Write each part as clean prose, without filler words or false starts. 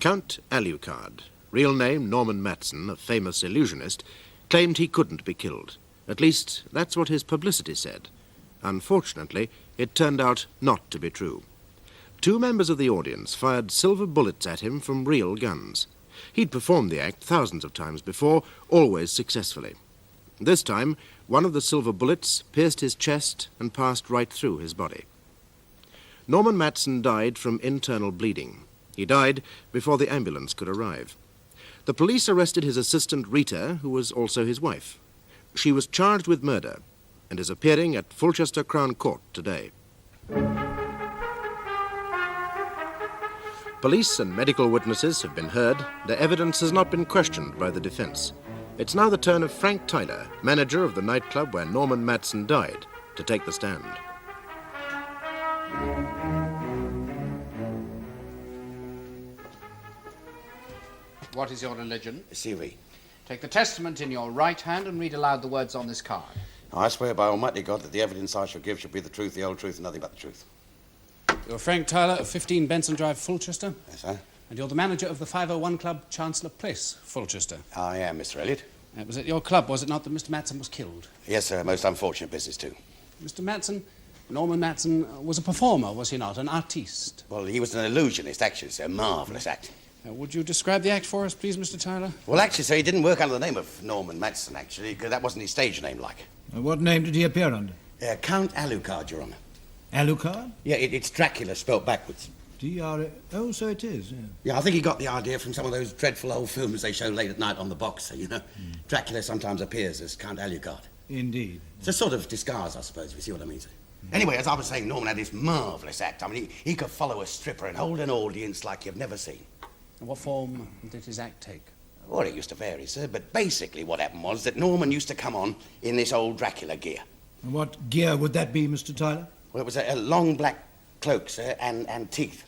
Count Alucard, real name Norman Mattson, a famous illusionist, claimed he couldn't be killed. At least, that's what his publicity said. Unfortunately, it turned out not to be true. 2 members of the audience fired silver bullets at him from real guns. He'd performed the act thousands of times before, always successfully. This time, one of the silver bullets pierced his chest and passed right through his body. Norman Mattson died from internal bleeding. He died before the ambulance could arrive. The police arrested his assistant Rita, who was also his wife. She was charged with murder and is appearing at Fulchester Crown Court today. Police and medical witnesses have been heard. Their evidence has not been questioned by the defense. It's now the turn of Frank Tyler, manager of the nightclub where Norman Mattson died, to take the stand. What is your religion? Siri. Take the testament in your right hand and read aloud the words on this card. I swear by Almighty God that the evidence I shall give shall be the truth, the whole truth, and nothing but the truth. You're Frank Tyler of 15 Benson Drive, Fulchester? Yes, sir. And you're the manager of the 501 Club, Chancellor Place, Fulchester? I am, Mr. Elliot. It was at your club, was it not, that Mr. Mattson was killed? Yes, sir. Most unfortunate business, too. Mr. Mattson, Norman Mattson, was a performer, was he not? An artiste? Well, he was an illusionist, actually, sir. Marvellous act. Would you describe the act for us, please, Mr. Tyler? Well, actually, sir, he didn't work under the name of Norman Mattson, actually, because that wasn't his stage name, like. What name did he appear under? Count Alucard, Your Honour. Alucard? Yeah, it's Dracula spelt backwards. D-R... Oh, so it is, yeah. Yeah, I think he got the idea from some of those dreadful old films they show late at night on the Boxer, you know. Dracula sometimes appears as Count Alucard. Indeed. It's a sort of disguise, I suppose, if you see what I mean, sir. Anyway, as I was saying, Norman had this marvellous act. I mean, he could follow a stripper and hold an audience like you've never seen. And what form did his act take? Well, it used to vary, sir, but basically what happened was that Norman used to come on in this old Dracula gear. And what gear would that be, Mr. Tyler? Well, it was a long black cloak, sir, and teeth.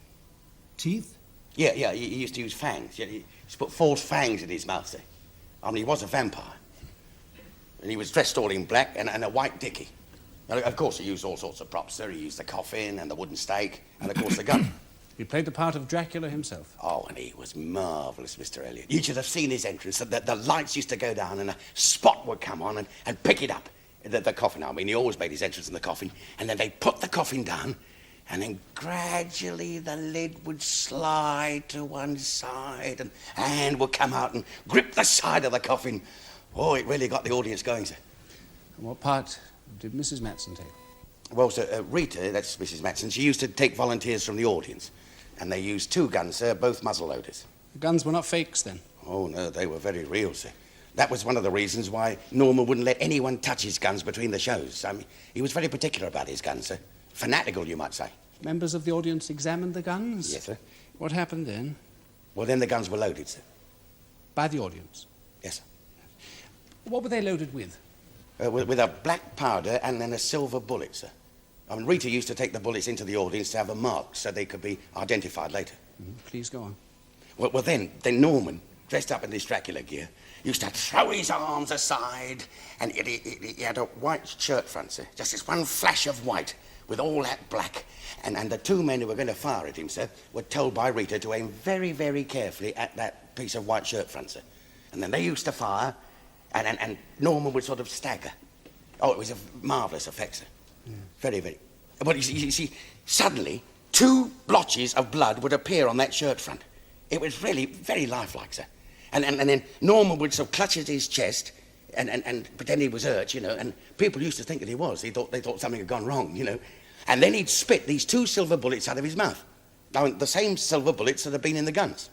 Teeth? Yeah, he used to use fangs. Yeah, he used to put false fangs in his mouth, sir. I mean, he was a vampire. And he was dressed all in black and a white dickie. Now, of course, he used all sorts of props, sir. He used the coffin and the wooden stake and, of course, the gun. He played the part of Dracula himself. Oh, and he was marvellous, Mr. Elliot. You should have seen his entrance. The lights used to go down and a spot would come on and pick it up. The coffin, I mean, he always made his entrance in the coffin. And then they'd put the coffin down, and then gradually the lid would slide to one side, and a hand would come out and grip the side of the coffin. Oh, it really got the audience going, sir. And what part did Mrs. Mattson take? Well, sir, Rita, that's Mrs. Mattson, she used to take volunteers from the audience. And they used 2 guns, sir, both muzzle loaders. The guns were not fakes, then? Oh, no, they were very real, sir. That was one of the reasons why Norman wouldn't let anyone touch his guns between the shows. I mean, he was very particular about his guns, sir. Fanatical, you might say. Members of the audience examined the guns? Yes, sir. What happened then? Well, then the guns were loaded, sir. By the audience? Yes, sir. What were they loaded with? With a black powder and then a silver bullet, sir. I mean, Rita used to take the bullets into the audience to have them marked so they could be identified later. Please go on. Well, then Norman, dressed up in this Dracula gear, used to throw his arms aside, and he had a white shirt front, sir. Just this one flash of white with all that black. And the 2 men who were going to fire at him, sir, were told by Rita to aim very, very carefully at that piece of white shirt front, sir. And then they used to fire, and Norman would sort of stagger. Oh, it was a marvellous effect, sir. Yeah. Very, very. But you see, suddenly 2 blotches of blood would appear on that shirt front. It was really very lifelike, sir. And then Norman would sort of clutch at his chest and pretend he was hurt, you know, and people used to think that he was. They thought something had gone wrong, you know. And then he'd spit these 2 silver bullets out of his mouth. Now, the same silver bullets that had been in the guns.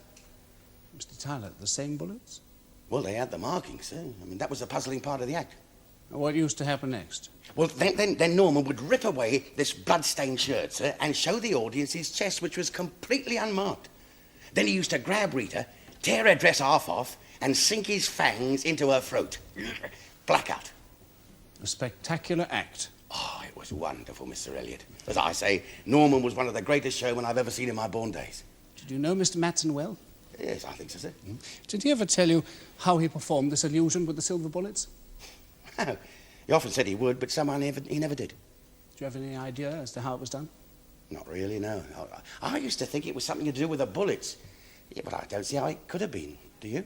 Mr. Tyler, the same bullets? Well, they had the markings, sir. I mean, that was the puzzling part of the act. What used to happen next? Well, then Norman would rip away this blood-stained shirt, sir, and show the audience his chest, which was completely unmarked. Then he used to grab Rita, tear her dress half off, and sink his fangs into her throat. Blackout. A spectacular act. Oh, it was wonderful, Mr. Elliot. As I say, Norman was one of the greatest showmen I've ever seen in my born days. Did you know Mr. Mattson well? Yes, I think so, sir. Did he ever tell you how he performed this illusion with the silver bullets? He often said he would, but somehow he never did. Do you have any idea as to how it was done? Not really, no. I used to think it was something to do with the bullets. Yeah, but I don't see how it could have been, do you?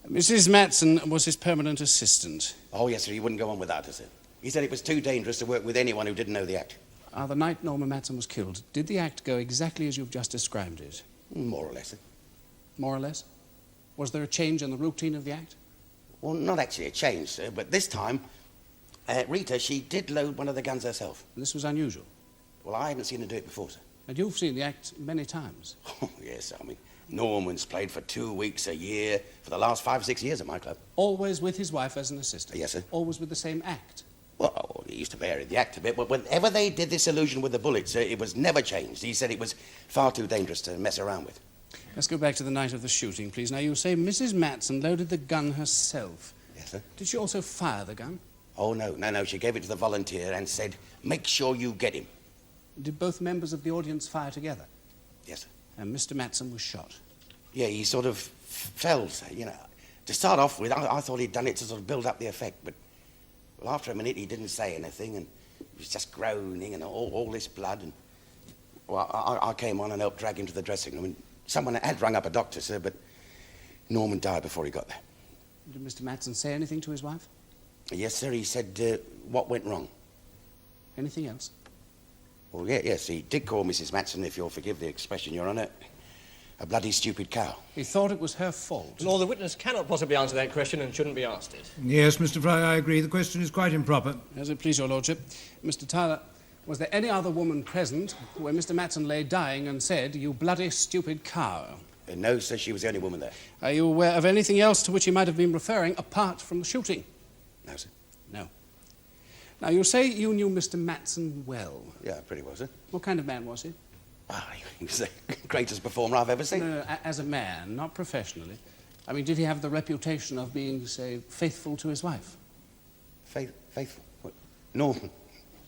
Mrs. Mattson was his permanent assistant. Oh, yes, sir, he wouldn't go on without her, sir. He said it was too dangerous to work with anyone who didn't know the act. The night Norma Mattson was killed, did the act go exactly as you've just described it? More or less, sir. More or less? Was there a change in the routine of the act? Well, not actually a change, sir, but this time, Rita, she did load one of the guns herself. This was unusual. Well, I haven't seen her do it before, sir. And you've seen the act many times. Oh, yes, I mean, Norman's played for 2 weeks a year for the last 5 or 6 years at my club. Always with his wife as an assistant? Yes, sir. Always with the same act? Well, he used to vary the act a bit, but whenever they did this illusion with the bullets, it was never changed. He said it was far too dangerous to mess around with. Let's go back to the night of the shooting, please. Now, you say Mrs. Mattson loaded the gun herself. Yes, sir. Did she also fire the gun? Oh, no. She gave it to the volunteer and said, make sure you get him. Did both members of the audience fire together? Yes, sir. And Mr. Mattson was shot? Yeah, he sort of fell, sir, you know. To start off with, I thought he'd done it to sort of build up the effect, but well, after a minute he didn't say anything, and he was just groaning and all this blood, and well, I came on and helped drag him to the dressing room, and someone had rung up a doctor, sir, but Norman died before he got there. Did Mr. Mattson say anything to his wife? Yes, sir, he said what went wrong. Anything else? Well, yes, he did call Mrs. Mattson, if you'll forgive the expression, Your Honour, a bloody stupid cow. He thought it was her fault. Lord, the witness cannot possibly answer that question and shouldn't be asked it. Yes, Mr. Fry, I agree. The question is quite improper. As it please your lordship. Mr. Tyler, was there any other woman present where Mr. Mattson lay dying and said, "You bloody stupid cow"? No, sir, she was the only woman there. Are you aware of anything else to which he might have been referring apart from the shooting? No, sir. No. Now, you say you knew Mr. Mattson well. Yeah, pretty well, sir. What kind of man was he? Ah, he was the greatest performer I've ever seen. No, as a man, not professionally. I mean, did he have the reputation of being, say, faithful to his wife? Faithful? What? Norman?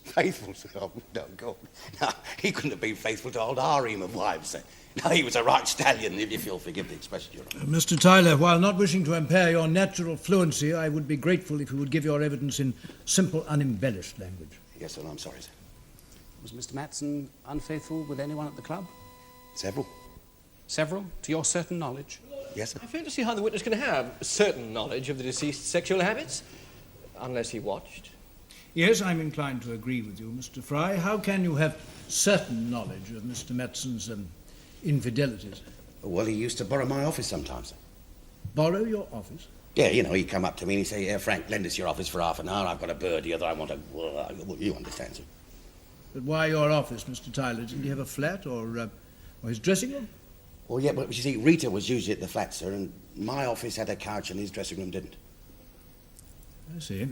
Faithful? Oh, no, God. No, he couldn't have been faithful to old harem of wives, sir. No, he was a right stallion, if you'll forgive the expression, Your Honour. Mr. Tyler, while not wishing to impair your natural fluency, I would be grateful if you would give your evidence in simple, unembellished language. Yes, sir, I'm sorry, sir. Was Mr. Mattson unfaithful with anyone at the club? Several? Several, to your certain knowledge? Yes, sir. I fail to see how the witness can have certain knowledge of the deceased's sexual habits, unless he watched. Yes, I'm inclined to agree with you, Mr. Fry. How can you have certain knowledge of Mr. Mattson's infidelities? Well, he used to borrow my office sometimes, sir. Borrow your office? Yeah, you know, he'd come up to me and he'd say, "Yeah, Frank, lend us your office for half an hour. I've got a bird here that I want to..." Well, you understand, sir. But why your office, Mr. Tyler? Didn't he have a flat or his dressing room? Well, yeah, but you see, Rita was usually at the flat, sir, and my office had a couch and his dressing room didn't. I see.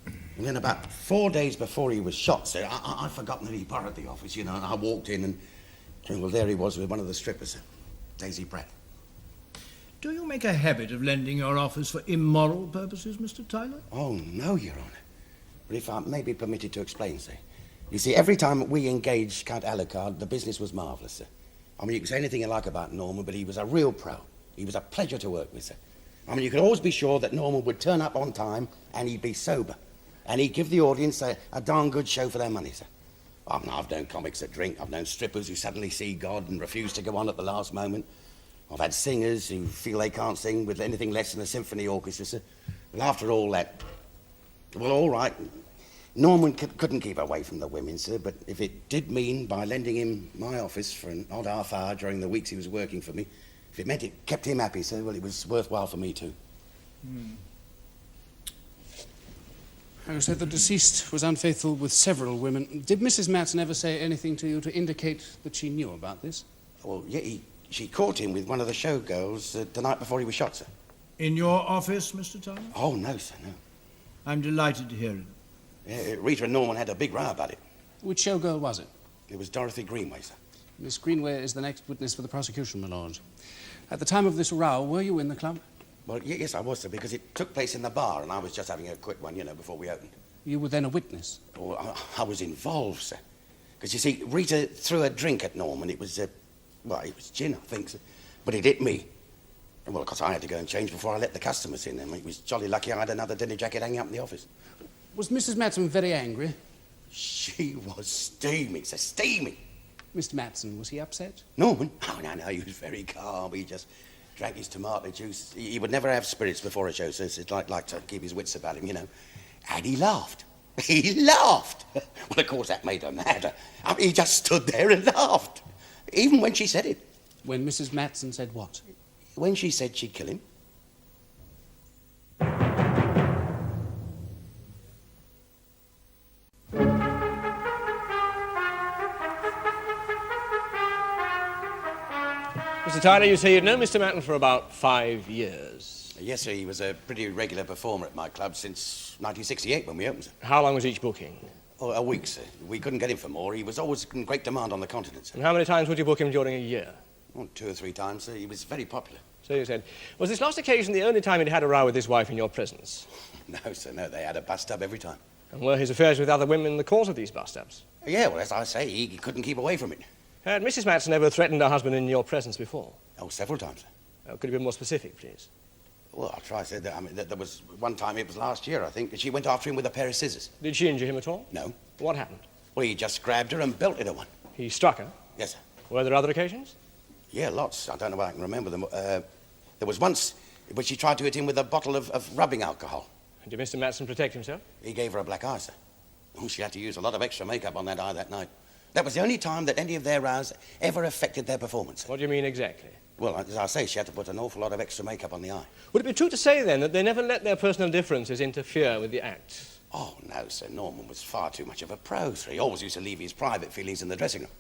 And then about 4 days before he was shot, sir, I'd forgotten that he borrowed the office, you know, and I walked in and, well, there he was with one of the strippers, sir, Daisy Pratt. Do you make a habit of lending your office for immoral purposes, Mr. Tyler? Oh, no, Your Honour. But if I may be permitted to explain, sir. You see, every time we engaged Count Alucard, the business was marvellous, sir. I mean, you can say anything you like about Norman, but he was a real pro. He was a pleasure to work with, sir. I mean, you could always be sure that Norman would turn up on time and he'd be sober. And he'd give the audience a darn good show for their money, sir. I mean, I've known comics that drink. I've known strippers who suddenly see God and refuse to go on at the last moment. I've had singers who feel they can't sing with anything less than a symphony orchestra, sir. But after all that, well, all right. Norman couldn't keep away from the women, sir, but if it did mean by lending him my office for an odd half hour during the weeks he was working for me, if it meant it kept him happy, sir, well, it was worthwhile for me too. You said the deceased was unfaithful with several women. Did Mrs. Mattson ever say anything to you to indicate that she knew about this? Well, yeah, she caught him with one of the showgirls the night before he was shot, sir. In your office, Mr. Tyler? Oh, no, sir, no. I'm delighted to hear it. Yeah, Rita and Norman had a big row about it. Which showgirl was it? It was Dorothy Greenway, sir. Miss Greenway is the next witness for the prosecution, my lord. At the time of this row, were you in the club? Well, yes, I was, sir, because it took place in the bar, and I was just having a quick one, you know, before we opened. You were then a witness? Well, I was involved, sir. Because, you see, Rita threw a drink at Norman. It was, well, it was gin, I think, sir. But it hit me. And, well, of course, I had to go and change before I let the customers in. And it was jolly lucky I had another dinner jacket hanging up in the office. Was Mrs. Mattson very angry? She was steaming, sir, steaming. Mr. Mattson, was he upset? Norman? Oh, no, he was very calm. He just drank his tomato juice. He would never have spirits before a show, so it's like to keep his wits about him, you know. And he laughed. He laughed. Well, of course, that made her mad. I mean, he just stood there and laughed, even when she said it. When Mrs. Mattson said what? When she said she'd kill him. Mr. Tyler, you say you'd known Mr. Mattson for about 5 years. Yes, sir, he was a pretty regular performer at my club since 1968 when we opened, sir. How long was each booking? Oh, a week, sir. We couldn't get him for more. He was always in great demand on the continent, sir. And how many times would you book him during a year? Oh, 2 or 3 times, sir. He was very popular. So you said. Was this last occasion the only time he'd had a row with his wife in your presence? No, sir, no. They had a bust-up every time. And were his affairs with other women the cause of these bust-ups? Yeah, well, as I say, he couldn't keep away from it. Had Mrs. Mattson ever threatened her husband in your presence before? Oh, several times, sir. Could you be more specific, please? Well, I'll try, sir. I mean, there was one time, it was last year, I think, that she went after him with a pair of scissors. Did she injure him at all? No. What happened? Well, he just grabbed her and belted her one. He struck her? Yes, sir. Were there other occasions? Yeah, lots. I don't know if I can remember them. There was once when she tried to hit him with a bottle of rubbing alcohol. And did Mr. Mattson protect himself? He gave her a black eye, sir. Oh, she had to use a lot of extra makeup on that eye that night. That was the only time that any of their rows ever affected their performance. What do you mean exactly? Well, as I say, she had to put an awful lot of extra makeup on the eye. Would it be true to say, then, that they never let their personal differences interfere with the act? Oh, no, sir. Norman was far too much of a pro, sir. He always used to leave his private feelings in the dressing room.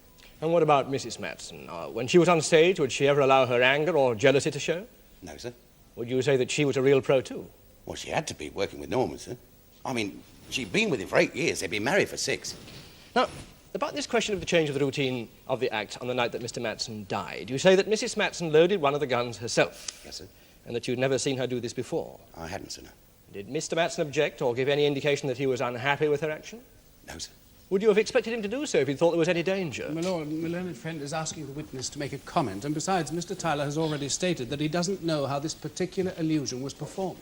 And what about Mrs. Mattson? When she was on stage, would she ever allow her anger or jealousy to show? No, sir. Would you say that she was a real pro, too? Well, she had to be working with Norman, sir. I mean, she'd been with him for 8 years. They'd been married for 6. Now, about this question of the change of the routine of the act on the night that Mr. Mattson died, you say that Mrs. Mattson loaded one of the guns herself. Yes, sir. And that you'd never seen her do this before. I hadn't, sir, no. Did Mr. Mattson object or give any indication that he was unhappy with her action? No, sir. Would you have expected him to do so if he'd thought there was any danger? My lord, my learned friend is asking the witness to make a comment, and besides, Mr. Tyler has already stated that he doesn't know how this particular illusion was performed.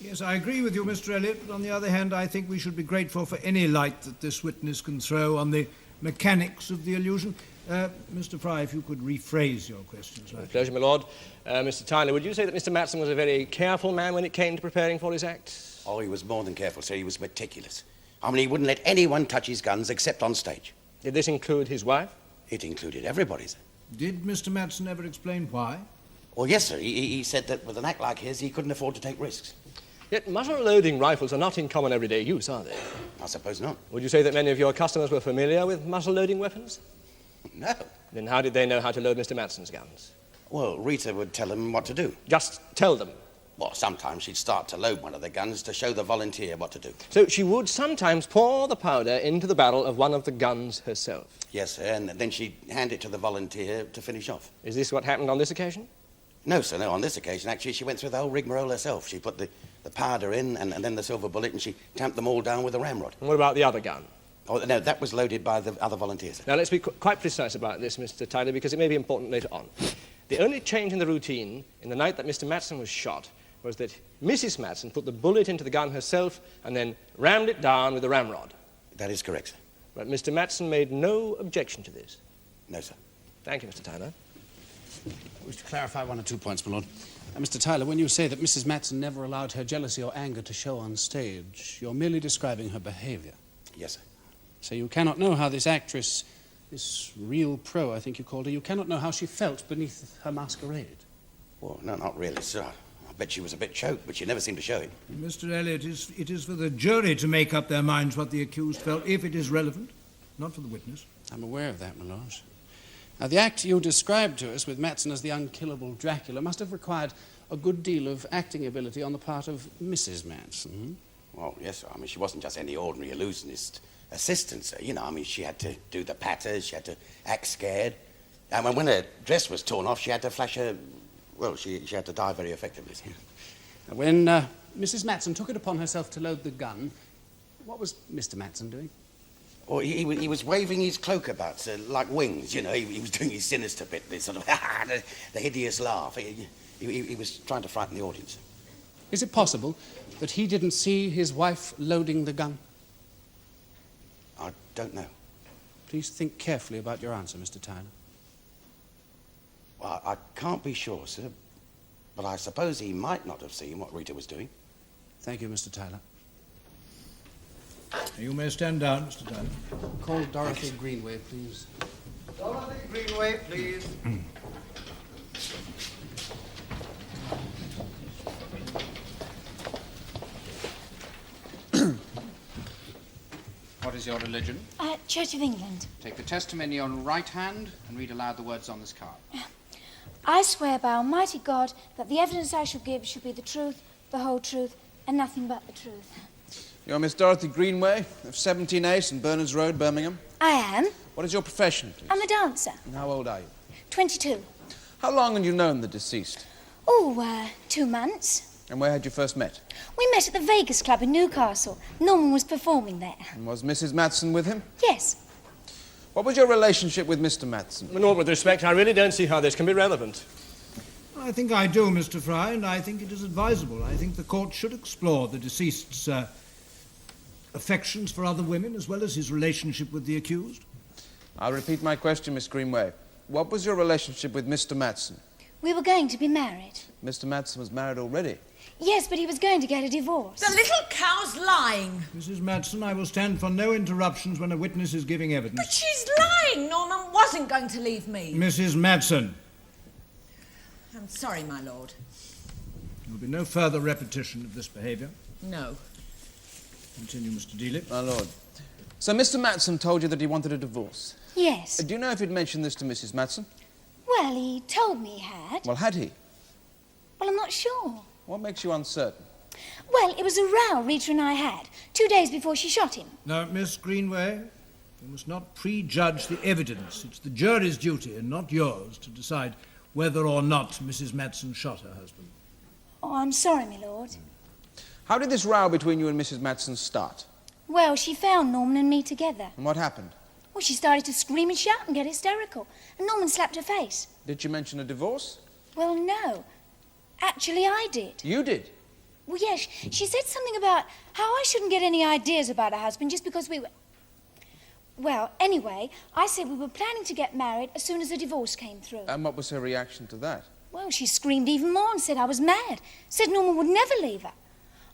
Yes, I agree with you, Mr. Elliot, but on the other hand, I think we should be grateful for any light that this witness can throw on the mechanics of the illusion. Mr. Fry, if you could rephrase your question slightly. Pleasure, my lord. Mr. Tyler, would you say that Mr. Mattson was a very careful man when it came to preparing for his act? Oh, he was more than careful, sir. He was meticulous. I mean, he wouldn't let anyone touch his guns except on stage. Did this include his wife? It included everybody, sir. Did Mr. Mattson ever explain why? Well, yes, sir. He said that with an act like his, he couldn't afford to take risks. Yet muzzle-loading rifles are not in common everyday use, are they? I suppose not. Would you say that many of your customers were familiar with muzzle-loading weapons? No. Then how did they know how to load Mr. Mattson's guns? Well, Rita would tell them what to do. Just tell them. Well, sometimes she'd start to load one of the guns to show the volunteer what to do. So she would sometimes pour the powder into the barrel of one of the guns herself. Yes, sir, and then she'd hand it to the volunteer to finish off. Is this what happened on this occasion? No, sir, no. On this occasion, actually, she went through the whole rigmarole herself. She put the powder in and then the silver bullet, and she tamped them all down with a ramrod. And what about the other gun? Oh, no, that was loaded by the other volunteers. Now, let's be quite precise about this, Mr. Tyler, because it may be important later on. The only change in the routine in the night that Mr. Mattson was shot was that Mrs. Mattson put the bullet into the gun herself and then rammed it down with a ramrod. That is correct, sir. But Mr. Mattson made no objection to this. No, sir. Thank you, Mr. Tyler. I wish to clarify 1 or 2 points, my lord. Mr. Tyler, when you say that Mrs. Mattson never allowed her jealousy or anger to show on stage, you're merely describing her behavior. Yes, sir. So you cannot know how this actress, this real pro, I think you called her, you cannot know how she felt beneath her masquerade. Well, no, not really, sir. I bet she was a bit choked, but she never seemed to show it. Mr. Elliot, it is for the jury to make up their minds what the accused felt, if it is relevant, not for the witness. I'm aware of that, my lord. Now, the act you described to us with Mattson as the unkillable Dracula must have required a good deal of acting ability on the part of Mrs. Mattson. Well, yes, sir. I mean, she wasn't just any ordinary illusionist assistant, sir. You know, I mean, she had to do the patters, she had to act scared. And when her dress was torn off, she had to flash her... Well, she had to die very effectively. When Mrs. Mattson took it upon herself to load the gun, what was Mr. Mattson doing? Well, he was waving his cloak about, sir, like wings, you know. He was doing his sinister bit, this sort of, the hideous laugh. He was trying to frighten the audience. Is it possible that he didn't see his wife loading the gun? I don't know. Please think carefully about your answer, Mr. Tyler. Well, I can't be sure, sir, but I suppose he might not have seen what Rita was doing. Thank you, Mr. Tyler. You may stand down, Mr. Tyler. Call Dorothy Greenway, please. Dorothy Greenway, please. What is your religion? Church of England. Take the testimony on your right hand and read aloud the words on this card. I swear by Almighty God that the evidence I shall give shall be the truth, the whole truth, and nothing but the truth. You're Miss Dorothy Greenway of 17A St Bernard's Road, Birmingham. I am. What is your profession, please? I'm a dancer. And how old are you? 22. How long had you known the deceased? 2 months. And where had you first met? We met at the Vegas Club in Newcastle. Norman was performing there. And was Mrs. Mattson with him? Yes. What was your relationship with Mr. Mattson? With all due respect, I really don't see how this can be relevant. I think I do, Mr. Fry, and I think it is advisable. I think the court should explore the deceased's affections for other women as well as his relationship with the accused. I'll repeat my question, Miss Greenway. What was your relationship with Mr. Mattson? We were going to be married. Mr. Mattson was married already. Yes, but he was going to get a divorce. The little cow's lying. Mrs. Mattson, I will stand for no interruptions when a witness is giving evidence. But she's lying. Norman wasn't going to leave me. Mrs. Mattson. I'm sorry, my lord. There will be no further repetition of this behaviour. No. Continue, Mr. Dealey. My lord. So Mr. Mattson told you that he wanted a divorce. Yes. Do you know if he'd mentioned this to Mrs. Mattson? Well, he told me he had. Well, had he? Well, I'm not sure. What makes you uncertain? Well, it was a row Rita and I had 2 days before she shot him. Now, Miss Greenway, you must not prejudge the evidence. It's the jury's duty and not yours to decide whether or not Mrs. Mattson shot her husband. Oh, I'm sorry, my lord. How did this row between you and Mrs. Mattson start? Well, she found Norman and me together. And what happened? Well, she started to scream and shout and get hysterical. And Norman slapped her face. Did you mention a divorce? Well, no. Actually, I did. You did? Well, yes, she said something about how I shouldn't get any ideas about her husband just because we were... Well, anyway, I said we were planning to get married as soon as the divorce came through. And what was her reaction to that? Well, she screamed even more and said I was mad. Said Norman would never leave her.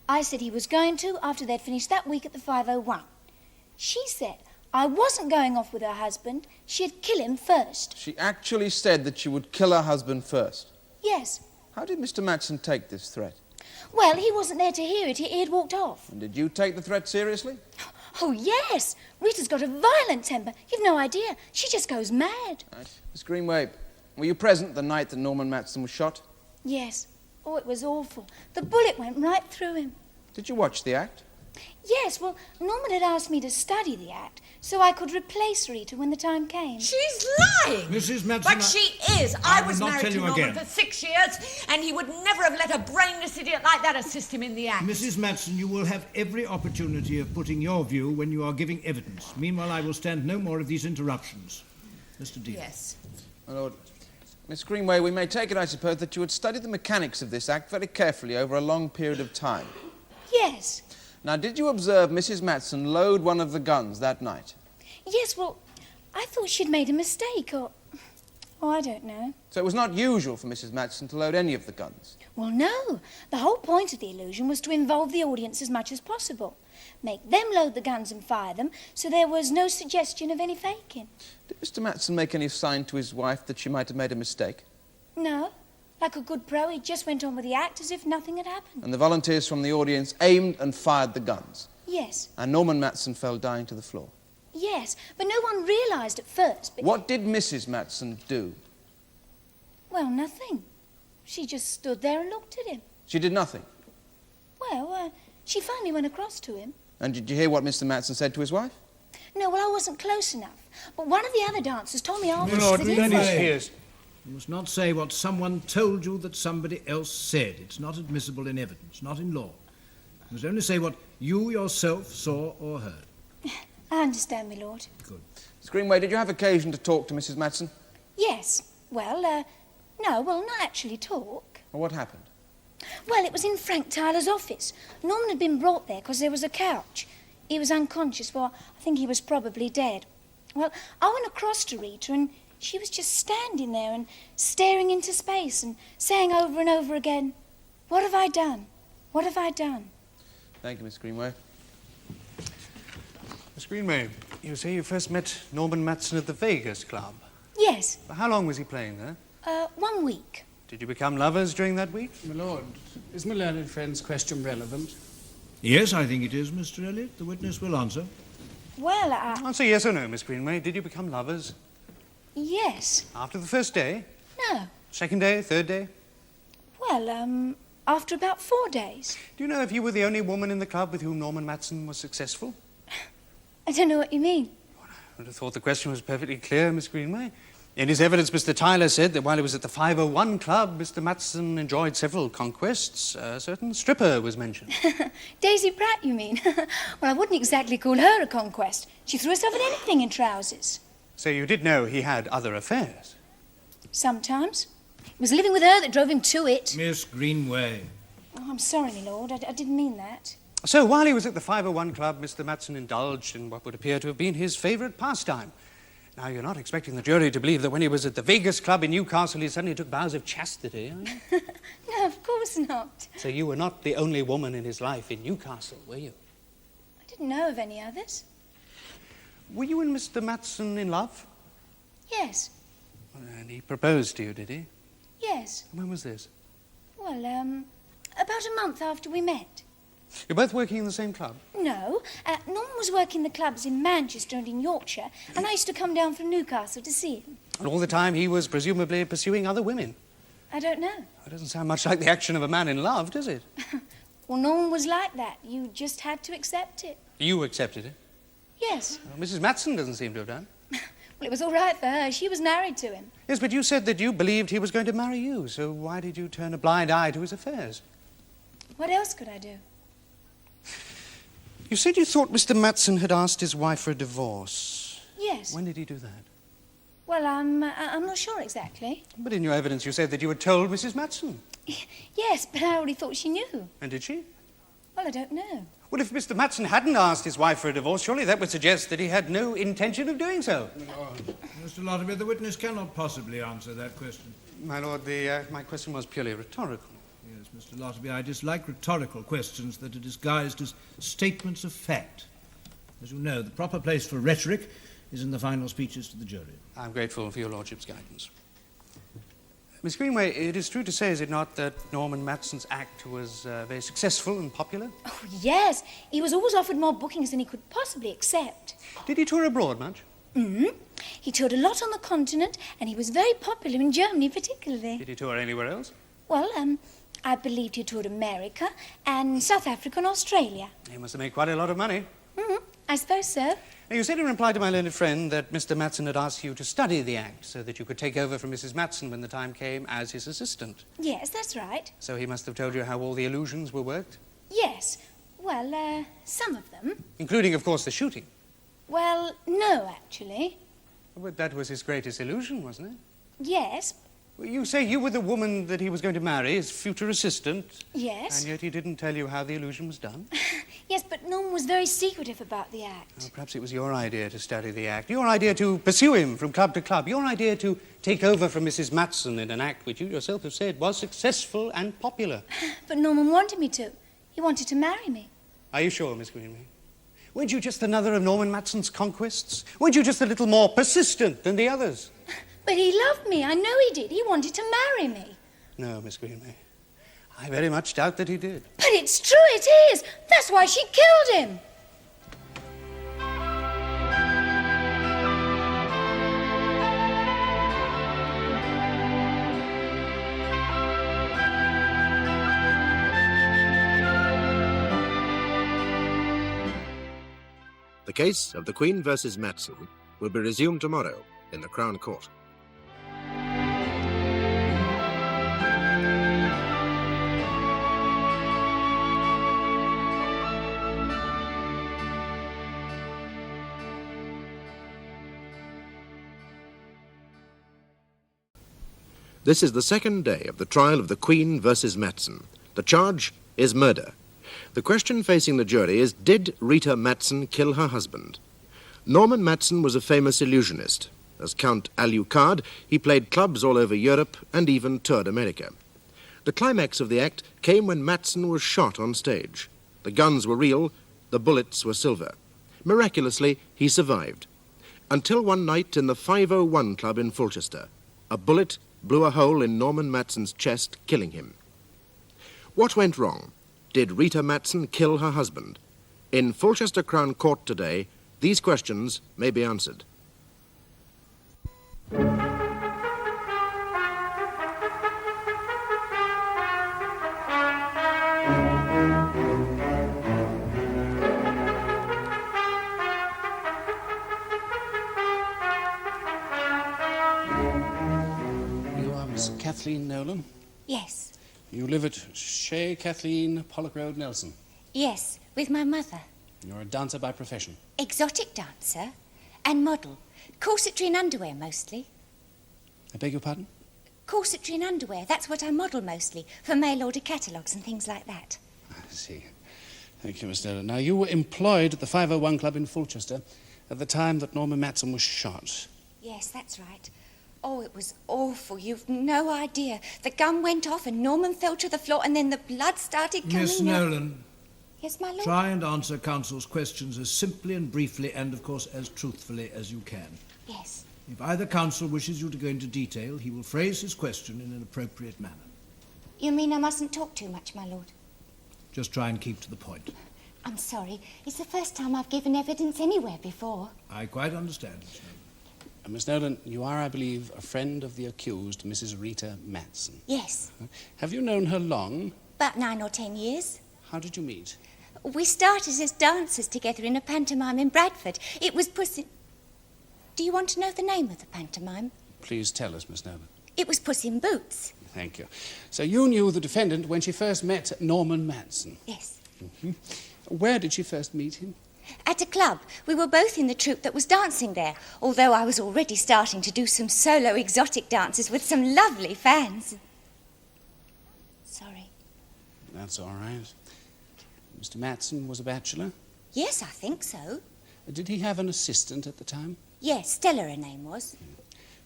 I said he was going to after they'd finished that week at the 501. She said I wasn't going off with her husband. She'd kill him first. She actually said that she would kill her husband first. Yes. How did Mr. Mattson take this threat? Well, he wasn't there to hear it. He had walked off. And did you take the threat seriously? Oh, yes. Rita's got a violent temper. You've no idea. She just goes mad. Right. Miss Greenway, were you present the night that Norman Mattson was shot? Yes. Oh, it was awful. The bullet went right through him. Did you watch the act? Yes, well, Norman had asked me to study the act so I could replace Rita when the time came. She's lying. Mrs. Mattson, But she is. I I will was not married tell to you Norman again. for 6 years, and he would never have let a brainless idiot like that assist him in the act. Mrs. Mattson, you will have every opportunity of putting your view when you are giving evidence. Meanwhile, I will stand no more of these interruptions. Mr. Dean. Yes. My lord, Miss Greenway, we may take it, I suppose, that you had studied the mechanics of this act very carefully over a long period of time. Yes. Now, did you observe Mrs. Mattson load one of the guns that night? Yes, well, I thought she'd made a mistake, or... Oh, I don't know. So it was not usual for Mrs. Mattson to load any of the guns? Well, no. The whole point of the illusion was to involve the audience as much as possible. Make them load the guns and fire them, so there was no suggestion of any faking. Did Mr. Mattson make any sign to his wife that she might have made a mistake? No. Like a good pro, he just went on with the act as if nothing had happened. And the volunteers from the audience aimed and fired the guns? Yes. And Norman Mattson fell dying to the floor? Yes, but no one realised at first, but... What did Mrs. Mattson do? Well, nothing. She just stood there and looked at him. She did nothing? Well, she finally went across to him. And did you hear what Mr. Mattson said to his wife? No, well, I wasn't close enough. But one of the other dancers told me afterwards... Lord, that he Dennis, was- Here's... You must not say what someone told you that somebody else said. It's not admissible in evidence, not in law. You must only say what you yourself saw or heard. I understand, my lord. Good. Miss Greenway, did you have occasion to talk to Mrs. Mattson? Yes. Well, no, well, not actually talk. Well, what happened? Well, it was in Frank Tyler's office. Norman had been brought there because there was a couch. He was unconscious, well, I think he was probably dead. Well, I went across to Rita and she was just standing there and staring into space and saying over and over again, "What have I done? What have I done?" Thank you, Miss Greenway. Miss Greenway, you say you first met Norman Mattson at the Vegas Club. Yes, How long was he playing there? 1 week. Did you become lovers during that week? My lord, is my learned friend's question relevant? Yes, I think it is, Mr. Elliot. The witness will answer. Well, Answer yes or no, Miss Greenway. Did you become lovers? yes. After the first day? No. Second day? Third day? Well, after about 4 days. Do you know if you were the only woman in the club with whom Norman Mattson was successful? I don't know what you mean. I would have thought the question was perfectly clear, Miss Greenway. In his evidence, Mr. Tyler said that while he was at the 501 Club, Mr. Mattson enjoyed several conquests. A certain stripper was mentioned. Daisy Pratt, you mean? Well, I wouldn't exactly call her a conquest. She threw herself at anything in trousers. So you did know he had other affairs? Sometimes. It was living with her that drove him to it. Miss Greenway. Oh, I'm sorry, my lord. I didn't mean that. So while he was at the 501 Club, Mr. Mattson indulged in what would appear to have been his favourite pastime. Now, you're not expecting the jury to believe that when he was at the Vegas Club in Newcastle, he suddenly took vows of chastity, are you? No, of course not. So you were not the only woman in his life in Newcastle, were you? I didn't know of any others. Were you and Mr. Mattson in love? Yes, And he proposed to you, did he? yes. When was this? Well, about a month after we met. You're both working in the same club? No, Norman was working the clubs in Manchester and in Yorkshire, and I used to come down from Newcastle to see him. And all the time he was presumably pursuing other women? I don't know. It doesn't sound much like the action of a man in love, does it? Well, Norman was like that. You just had to accept it. You accepted it? Yes. Well, Mrs. Mattson doesn't seem to have done. Well, it was all right for her. She was married to him. Yes, but you said that you believed he was going to marry you, so why did you turn a blind eye to his affairs? What else could I do? You said you thought Mr. Mattson had asked his wife for a divorce. Yes. When did he do that? Well, I'm not sure exactly. But in your evidence you said that you had told Mrs. Mattson. Yes, but I already thought she knew. And did she? Well, I don't know. Well, if Mr. Mattson hadn't asked his wife for a divorce, surely that would suggest that he had no intention of doing so. Mr. Lotterby, the witness cannot possibly answer that question. My lord, my question was purely rhetorical. Yes, Mr. Lotterby, I dislike rhetorical questions that are disguised as statements of fact. As you know, the proper place for rhetoric is in the final speeches to the jury. I'm grateful for your lordship's guidance. Miss Greenway, it is true to say, is it not, that Norman Mattson's act was very successful and popular? Oh, yes. He was always offered more bookings than he could possibly accept. Did he tour abroad much? Mm-hmm. He toured a lot on the continent, and he was very popular in Germany particularly. Did he tour anywhere else? Well, I believed he toured America and South Africa and Australia. He must have made quite a lot of money. Mm-hmm. I suppose so. Now, you said in reply to my learned friend that Mr. Mattson had asked you to study the act so that you could take over from Mrs. Mattson when the time came as his assistant. Yes, that's right. So he must have told you how all the illusions were worked? Yes. Well, some of them. Including, of course, the shooting. Well, no, actually. But that was his greatest illusion, wasn't it? Yes. Well, you say you were the woman that he was going to marry, his future assistant. Yes. And yet he didn't tell you how the illusion was done? Yes, but Norman was very secretive about the act. Well, perhaps it was your idea to study the act, your idea to pursue him from club to club, your idea to take over from Mrs. Mattson in an act which you yourself have said was successful and popular. But Norman wanted me to. He wanted to marry me. Are you sure, Miss Greenway? Weren't you just another of Norman Mattson's conquests? Weren't you just a little more persistent than the others? But he loved me. I know he did. He wanted to marry me. No, Miss Greenway. I very much doubt that he did. But it's true, it is. That's why she killed him. The case of the Queen versus Mattson will be resumed tomorrow in the Crown Court. This is the second day of the trial of the Queen versus Mattson. The charge is murder. The question facing the jury is, did Rita Mattson kill her husband? Norman Mattson was a famous illusionist. As Count Alucard, he played clubs all over Europe and even toured America. The climax of the act came when Mattson was shot on stage. The guns were real, the bullets were silver. Miraculously, he survived. Until one night in the 501 Club in Fulchester, a bullet blew a hole in Norman Mattson's chest, killing him. What went wrong? Did Rita Mattson kill her husband? In Fulchester Crown Court today, these questions may be answered. Kathleen Nolan? Yes. You live at Chez Kathleen, Pollock Road, Nelson? Yes, with my mother. You're a dancer by profession? Exotic dancer and model. Corsetry and underwear, mostly. I beg your pardon? Corsetry and underwear, that's what I model mostly, for mail-order catalogues and things like that. I see. Thank you, Miss Nolan. Now, you were employed at the 501 Club in Fulchester at the time that Norman Mattson was shot. Yes, that's right. Oh, it was awful. You've no idea. The gun went off and Norman fell to the floor and then the blood started coming Miss Nolan. Yes, my lord? Try and answer counsel's questions as simply and briefly and, of course, as truthfully as you can. Yes. If either counsel wishes you to go into detail, he will phrase his question in an appropriate manner. You mean I mustn't talk too much, my lord? Just try and keep to the point. I'm sorry. It's the first time I've given evidence anywhere before. I quite understand, Miss Nolan. Miss Nolan, you are, I believe, a friend of the accused, Mrs. Rita Mattson. Yes. Have you known her long? About 9 or 10 years. How did you meet? We started as dancers together in a pantomime in Bradford. It was Puss in... Do you want to know the name of the pantomime? Please tell us, Miss Nolan. It was Puss in Boots. Thank you. So you knew the defendant when she first met Norman Mattson? Yes. Mm-hmm. Where did she first meet him? At a club. We were both in the troupe that was dancing there, although I was already starting to do some solo exotic dances with some lovely fans. Sorry. That's all right. Mr. Mattson was a bachelor? Yes, I think so. Did he have an assistant at the time? Yes, Stella her name was.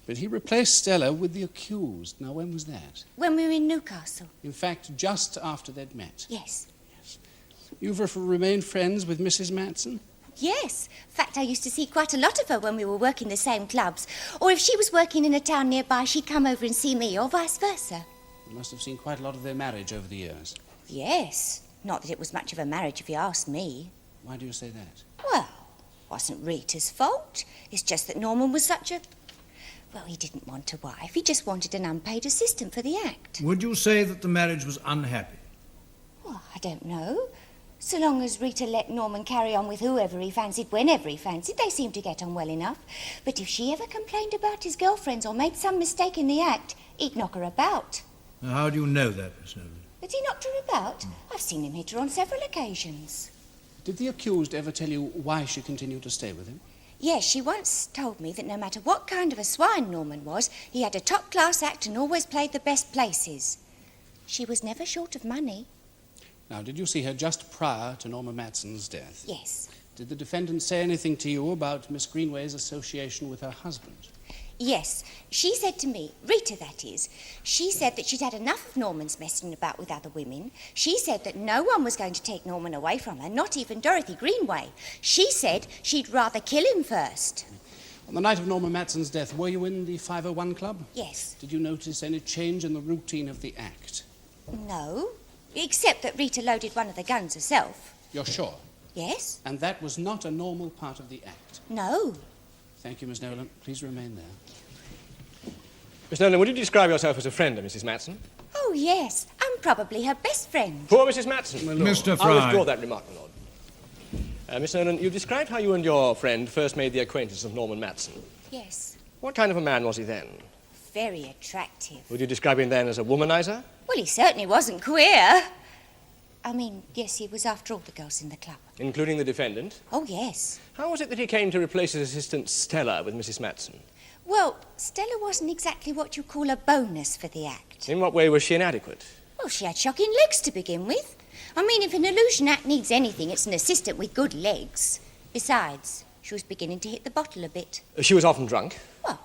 But he replaced Stella with the accused. Now, when was that? When we were in Newcastle. In fact, just after they'd met? Yes. You've remained friends with Mrs. Mattson? Yes. In fact, I used to see quite a lot of her when we were working the same clubs. Or if she was working in a town nearby, she'd come over and see me, or vice versa. You must have seen quite a lot of their marriage over the years. Yes. Not that it was much of a marriage, if you asked me. Why do you say that? Well, it wasn't Rita's fault. It's just that Norman was such a... Well, he didn't want a wife. He just wanted an unpaid assistant for the act. Would you say that the marriage was unhappy? Well, I don't know. So long as Rita let Norman carry on with whoever he fancied, whenever he fancied, they seemed to get on well enough. But if she ever complained about his girlfriends or made some mistake in the act, he'd knock her about. Now, how do you know that, Miss Nolan? That he knocked her about? I've seen him hit her on several occasions. Did the accused ever tell you why she continued to stay with him? Yes, she once told me that no matter what kind of a swine Norman was, he had a top-class act and always played the best places. She was never short of money. Now, did you see her just prior to Norman Mattson's death? Yes. Did the defendant say anything to you about Miss Greenway's association with her husband? Yes. She said to me, Rita that is, she said that she'd had enough of Norman's messing about with other women. She said that no one was going to take Norman away from her, not even Dorothy Greenway. She said she'd rather kill him first. On the night of Norman Mattson's death, were you in the 501 Club? Yes. Did you notice any change in the routine of the act? No, except that Rita loaded one of the guns herself. You're sure? Yes. And that was not a normal part of the act? No. Thank you, Miss Nolan. Please remain there. Miss Nolan, would you describe yourself as a friend of Mrs. Mattson? Oh, yes. I'm probably her best friend. Poor Mrs. Mattson, my lord. Mr. Fry. I withdraw that remark, my lord. Miss Nolan, you described how you and your friend first made the acquaintance of Norman Mattson. Yes. What kind of a man was he then? Very attractive. Would you describe him then as a womanizer? Well, he certainly wasn't queer. I mean, yes, he was after all the girls in the club. Including the defendant? Oh, yes. How was it that he came to replace his assistant Stella with Mrs. Mattson? Well, Stella wasn't exactly what you call a bonus for the act. In what way was she inadequate? Well, she had shocking legs to begin with. I mean, if an illusion act needs anything, it's an assistant with good legs. Besides, She was beginning to hit the bottle a bit. She was often drunk. Well,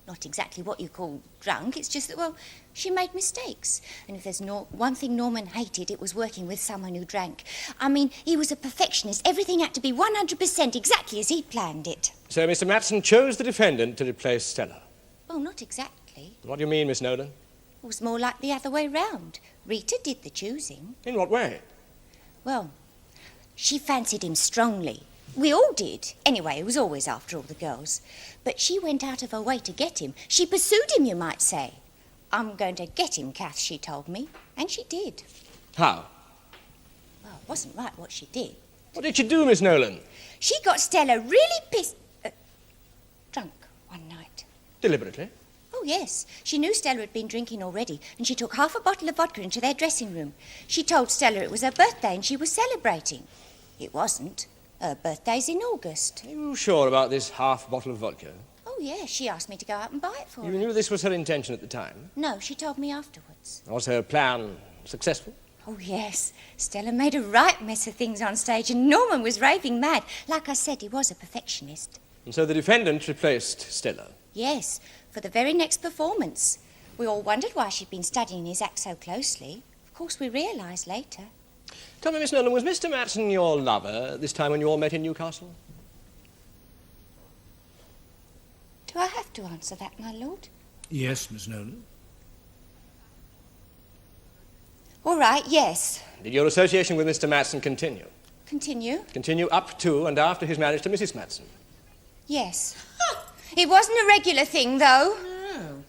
not exactly what you call drunk. It's just that, well, she made mistakes. And if there's one thing Norman hated, it was working with someone who drank. I mean, he was a perfectionist. Everything had to be 100% exactly as he'd planned it. So Mr. Mattson chose the defendant to replace Stella. Well, not exactly. What do you mean, Miss Nolan? It was more like the other way round. Rita did the choosing. In what way? Well, she fancied him strongly. We all did. Anyway, it was always after all the girls. But she went out of her way to get him. She pursued him, you might say. I'm going to get him, Kath, she told me. And she did. How? Well, it wasn't right what she did. What did she do, Miss Nolan? She got Stella really drunk one night. Deliberately? Oh, yes. She knew Stella had been drinking already, and she took half a bottle of vodka into their dressing room. She told Stella it was her birthday and she was celebrating. It wasn't. Her birthday's in August. Are you sure about this half bottle of vodka? Oh, yes. She asked me to go out and buy it for her. You knew this was her intention at the time? No, she told me afterwards. Was her plan successful? Oh, yes. Stella made a right mess of things on stage, and Norman was raving mad. Like I said, he was a perfectionist. And so the defendant replaced Stella? Yes, for the very next performance. We all wondered why she'd been studying his act so closely. Of course, we realised later. Tell me, Miss Nolan, was Mr. Mattson your lover this time when you all met in Newcastle? Do I have to answer that, my lord? Yes, Miss Nolan. All right, yes. Did your association with Mr. Mattson continue? Continue? Continue up to and after his marriage to Mrs. Mattson? Yes. It wasn't a regular thing, though. Oh.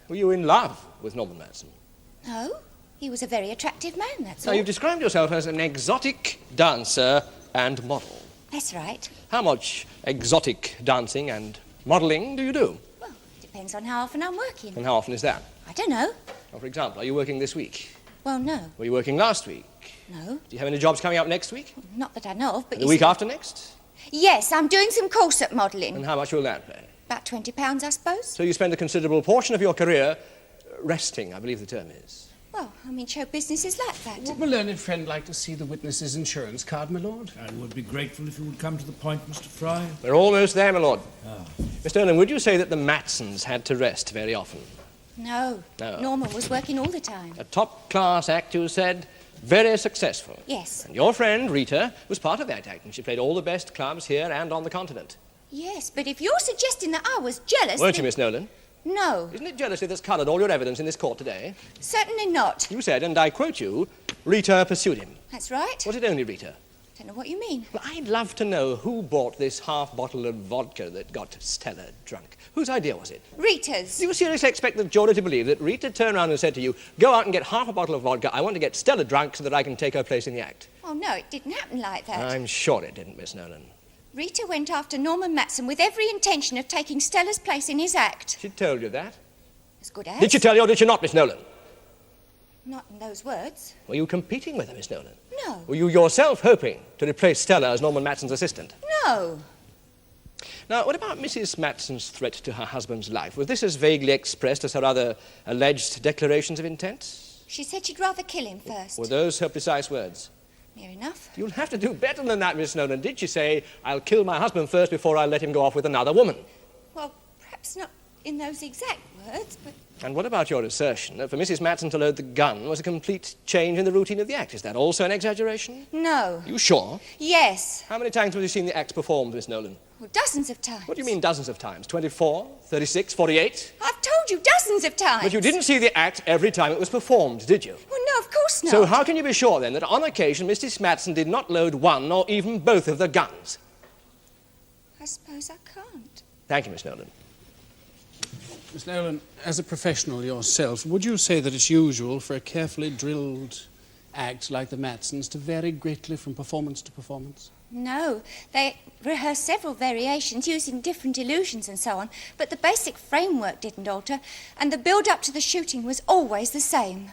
Were you in love with Norman Mattson? No. He was a very attractive man, that's Now, all. you've described yourself as an exotic dancer and model. That's right. How much exotic dancing and modelling do you do? Well, it depends on how often I'm working. And how often is that? I don't know. Well, for example, are you working this week? Well, no. Were you working last week? No. Do you have any jobs coming up next week? Not that I know of, but The week after next? Yes, I'm doing some corset modelling. And how much will that pay? About £20, I suppose. So you spend a considerable portion of your career resting, I believe the term is. Well, I mean, show business is like that. Would my learned friend like to see the witness's insurance card, my lord? I would be grateful if you would come to the point, Mr. Fry. We're almost there, my lord. Mr. Nolan, would you say that the Mattsons had to rest very often? No. No. Norman was working all the time. A top-class act, you said, very successful. Yes. And your friend, Rita, was part of that act, and she played all the best clubs here and on the continent. Yes, but if you're suggesting that I was jealous... Weren't you, then- Miss Nolan? No. Isn't it jealousy that's coloured all your evidence in this court today? Certainly not. You said, and I quote you, Rita pursued him. That's right. Was it only Rita? Don't know what you mean. Well, I'd love to know who bought this half bottle of vodka that got Stella drunk. Whose idea was it? Rita's. Do you seriously expect the jury to believe that Rita turned around and said to you, go out and get half a bottle of vodka, I want to get Stella drunk so that I can take her place in the act? Oh, no, it didn't happen like that. I'm sure it didn't, Miss Nolan. Rita went after Norman Mattson with every intention of taking Stella's place in his act. She told you that? As good as. Did she tell you or did she not, Miss Nolan? Not in those words. Were you competing with her, Miss Nolan? No. Were you yourself hoping to replace Stella as Norman Mattson's assistant? No. Now, what about Mrs. Mattson's threat to her husband's life? Was this as vaguely expressed as her other alleged declarations of intent? She said she'd rather kill him first. Were those her precise words? Near enough. You'll have to do better than that, Miss Nolan. Did she say, I'll kill my husband first before I let him go off with another woman? Well, perhaps not in those exact words, but... And what about your assertion that for Mrs. Mattson to load the gun was a complete change in the routine of the act? Is that also an exaggeration? No. You sure? Yes. How many times have you seen the act performed, Miss Nolan? Well, dozens of times. What do you mean dozens of times? 24, 36, 48? I've told you dozens of times. But you didn't see the act every time it was performed, did you? Well, no, of course not. So how can you be sure, then, that on occasion Mrs. Mattson did not load one or even both of the guns? I suppose I can't. Thank you, Miss Nolan. Miss Nolan, as a professional yourself, would you say that it's usual for a carefully drilled act like the Mattsons to vary greatly from performance to performance? No, they rehearsed several variations using different illusions and so on, but the basic framework didn't alter, and the build-up to the shooting was always the same.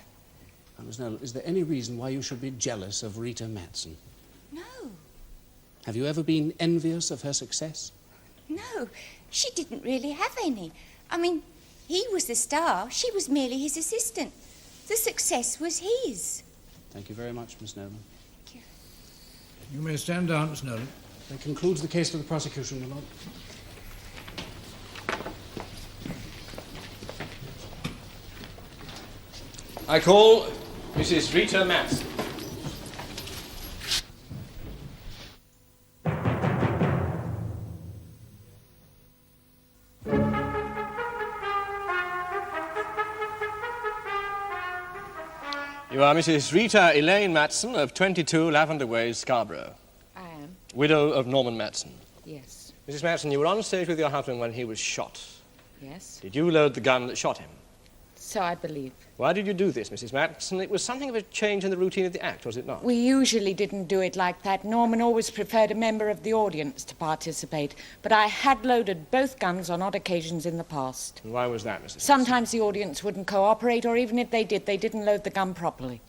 Now, Miss Nolan, is there any reason why you should be jealous of Rita Mattson? No. Have you ever been envious of her success? No, she didn't really have any. I mean, he was the star, she was merely his assistant. The success was his. Thank you very much, Miss Nolan. You may stand down, Miss Nolan. That concludes the case for the prosecution, my lord. I call Mrs. Rita Mattson. You are Mrs. Rita Elaine Mattson of 22 Lavender Way, Scarborough. I am. Widow of Norman Mattson. Yes. Mrs. Mattson, you were on stage with your husband when he was shot. Yes. Did you load the gun that shot him? So I believe. Why did you do this, Mrs. Mattson? It was something of a change in the routine of the act, was it not? We usually didn't do it like that. Norman always preferred a member of the audience to participate. But I had loaded both guns on odd occasions in the past. And why was that, Mrs. Mattson? Sometimes the audience wouldn't cooperate, or even if they did, they didn't load the gun properly.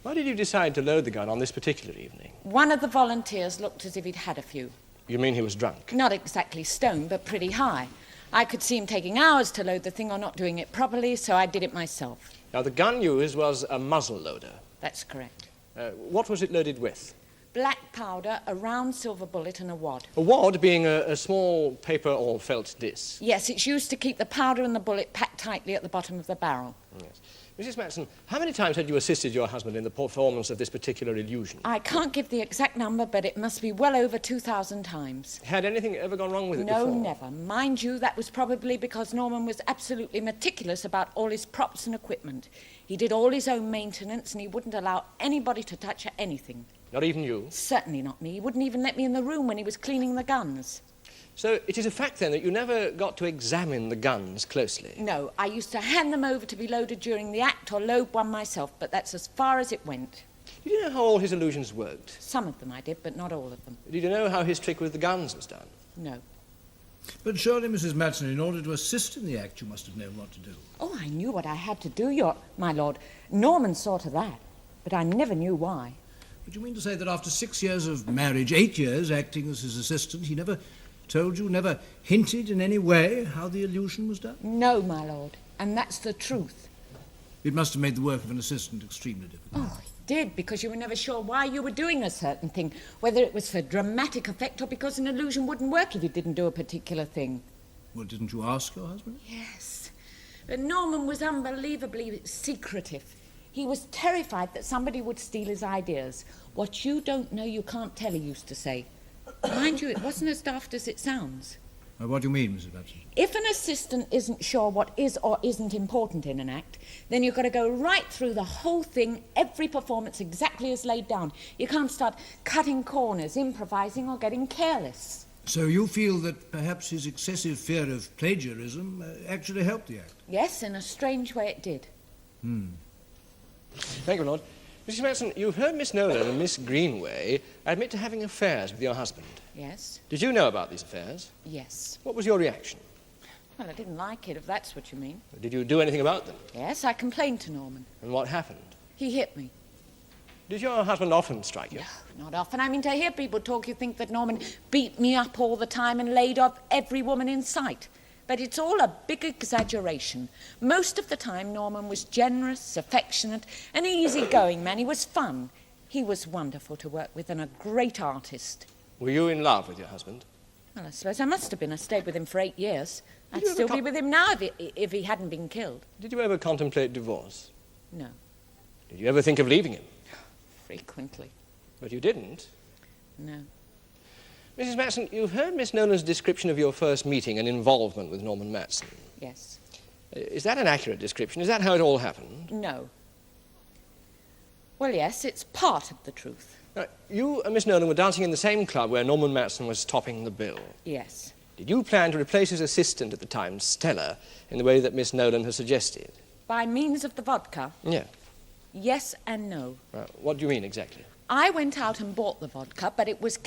Why did you decide to load the gun on this particular evening? One of the volunteers looked as if he'd had a few. You mean he was drunk? Not exactly stoned, but pretty high. I could see him taking hours to load the thing or not doing it properly, so I did it myself. Now, the gun used was a muzzle loader. That's correct. What was it loaded with? Black powder, a round silver bullet, and a wad. A wad being a small paper or felt disc. Yes, it's used to keep the powder and the bullet packed tightly at the bottom of the barrel. Yes. Mrs. Mattson, how many times had you assisted your husband in the performance of this particular illusion? I can't give the exact number, but it must be well over 2,000 times. Had anything ever gone wrong with it before? No, never. Mind you, that was probably because Norman was absolutely meticulous about all his props and equipment. He did all his own maintenance, and he wouldn't allow anybody to touch anything. Not even you? Certainly not me. He wouldn't even let me in the room when he was cleaning the guns. So it is a fact, then, that you never got to examine the guns closely? No, I used to hand them over to be loaded during the act or load one myself, but that's as far as it went. Did you know how all his illusions worked? Some of them I did, but not all of them. Did you know how his trick with the guns was done? No. But surely, Mrs. Mattson, in order to assist in the act, you must have known what to do. Oh, I knew what I had to do, my lord. Norman saw to that, but I never knew why. But you mean to say that after 6 years of marriage, 8 years acting as his assistant, he never told you, never hinted in any way how the illusion was done? No, my lord, and that's the truth. It must have made the work of an assistant extremely difficult. Oh, it did, because you were never sure why you were doing a certain thing, whether it was for dramatic effect or because an illusion wouldn't work if you didn't do a particular thing. Well, didn't you ask your husband? Yes, but Norman was unbelievably secretive. He was terrified that somebody would steal his ideas. What you don't know, you can't tell, he used to say. Mind you, it wasn't as daft as it sounds. What do you mean, Mrs. Mattson? If an assistant isn't sure what is or isn't important in an act, then you've got to go right through the whole thing, every performance exactly as laid down. You can't start cutting corners, improvising, or getting careless. So you feel that perhaps his excessive fear of plagiarism actually helped the act? Yes, in a strange way it did. Thank you, Lord. Mrs. Mattson, you've heard Miss Nolan and Miss Greenway admit to having affairs with your husband. Yes? Did you know about these affairs? Yes. What was your reaction? Well, I didn't like it, if that's what you mean. Did you do anything about them? Yes, I complained to Norman. And what happened? He hit me. Did your husband often strike you? No, not often. I mean, to hear people talk, you think that Norman beat me up all the time and laid off every woman in sight. But it's all a big exaggeration. Most of the time, Norman was generous, affectionate, an easy-going man. He was fun. He was wonderful to work with and a great artist. Were you in love with your husband? Well, I suppose I must have been. I stayed with him for 8 years. I'd you ever still be with him now if he hadn't been killed. Did you ever contemplate divorce? No, Did you ever think of leaving him? frequently. But you didn't. No. Mrs. Mattson, you've heard Miss Nolan's description of your first meeting and involvement with Norman Mattson. Yes. Is that an accurate description? Is that how it all happened? No. Well, yes, it's part of the truth. Now, you and Miss Nolan were dancing in the same club where Norman Mattson was topping the bill. Yes. Did you plan to replace his assistant at the time, Stella, in the way that Miss Nolan has suggested? By means of the vodka? Yeah. Yes and no. What do you mean exactly? I went out and bought the vodka, but it was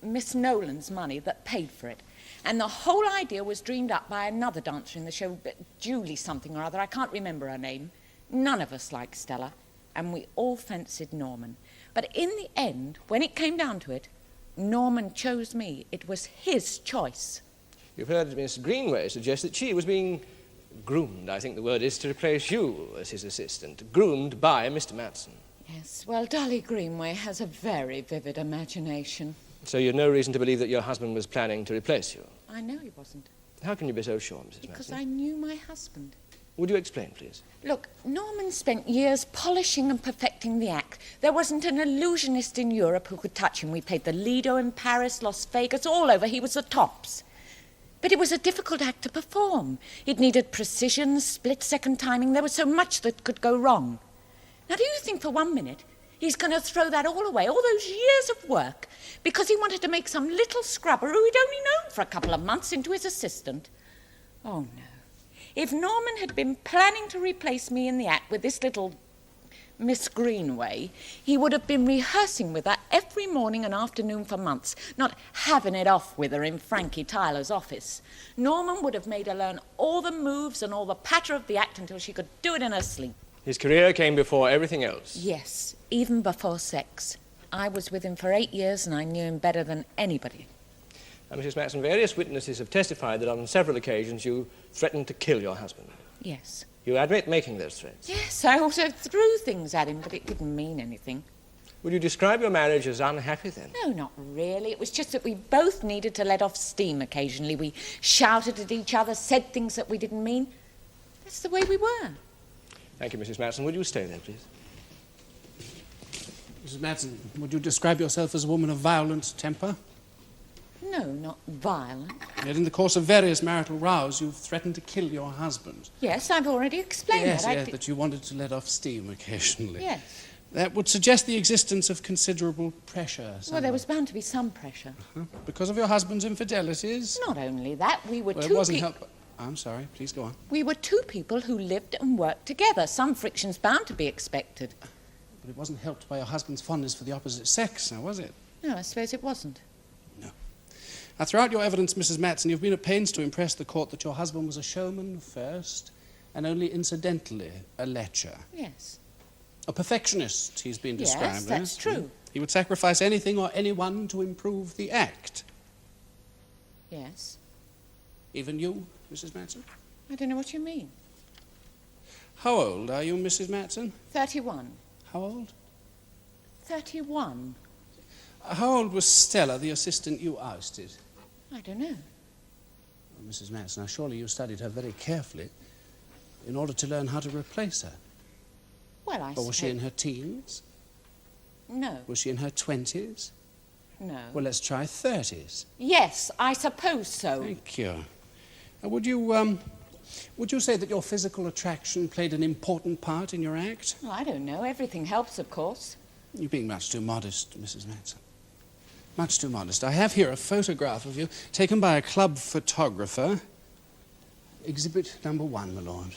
Miss Nolan's money that paid for it. And the whole idea was dreamed up by another dancer in the show, Julie something or other. I can't remember her name. None of us liked Stella, and we all fancied Norman. But in the end, when it came down to it, Norman chose me. It was his choice. You've heard Miss Greenway suggest that she was being groomed, I think the word is, to replace you as his assistant. Groomed by Mr. Mattson. Yes, well, Dolly Greenway has a very vivid imagination. So you had no reason to believe that your husband was planning to replace you? I know he wasn't. How can you be so sure, Mrs. Because Mattson? I knew my husband. Would you explain, please? Look, Norman spent years polishing and perfecting the act. There wasn't an illusionist in Europe who could touch him. We played the Lido in Paris, Las Vegas, all over. He was the tops. But it was a difficult act to perform. It needed precision, split-second timing. There was so much that could go wrong. Now, do you think for 1 minute he's going to throw that all away, all those years of work, because he wanted to make some little scrubber who he'd only known for a couple of months into his assistant? Oh, no. If Norman had been planning to replace me in the act with this little Miss Greenway, he would have been rehearsing with her every morning and afternoon for months, not having it off with her in Frankie Tyler's office. Norman would have made her learn all the moves and all the patter of the act until she could do it in her sleep. His career came before everything else. Yes, even before sex. I was with him for 8 years and I knew him better than anybody. Now, Mrs. Mattson, various witnesses have testified that on several occasions you threatened to kill your husband. Yes. You admit making those threats? Yes, I also threw things at him, but it didn't mean anything. Would you describe your marriage as unhappy then? No, not really. It was just that we both needed to let off steam occasionally. We shouted at each other, said things that we didn't mean. That's the way we were. Thank you, Mrs. Mattson. Would you stay there, please? Mrs. Mattson, would you describe yourself as a woman of violent temper? No, not violent. Yet in the course of various marital rows, you've threatened to kill your husband. Yes, I've already explained Yes, that. yes, that you wanted to let off steam occasionally. Yes. That would suggest the existence of considerable pressure. Well, there was bound to be some pressure. Because of your husband's infidelities? Not only that, we were Well, two it wasn't help. I'm sorry, please go on. We were two people who lived and worked together. Some friction's bound to be expected. But it wasn't helped by your husband's fondness for the opposite sex, now was it? No, I suppose it wasn't. Now, throughout your evidence, Mrs. Mattson, you've been at pains to impress the court that your husband was a showman first, and only incidentally a lecher. Yes. A perfectionist, he's been described Yes, that's as. true. He would sacrifice anything or anyone to improve the act. Yes. Even you, Mrs. Mattson? I don't know what you mean. How old are you, Mrs. Mattson? 31. How old? 31. How old was Stella, the assistant you ousted? I don't know. Well, Mrs. Mattson, now surely you studied her very carefully in order to learn how to replace her. Well, I Or was she in her teens? No. Was she in her 20s? No. Well, let's try 30s. Yes, I suppose so. Thank you. Now, would you say that your physical attraction played an important part in your act? Well, I don't know. Everything helps, of course. You're being much too modest, Mrs. Mattson. Much too modest. I have here a photograph of you taken by a club photographer. Exhibit number 1, my lord.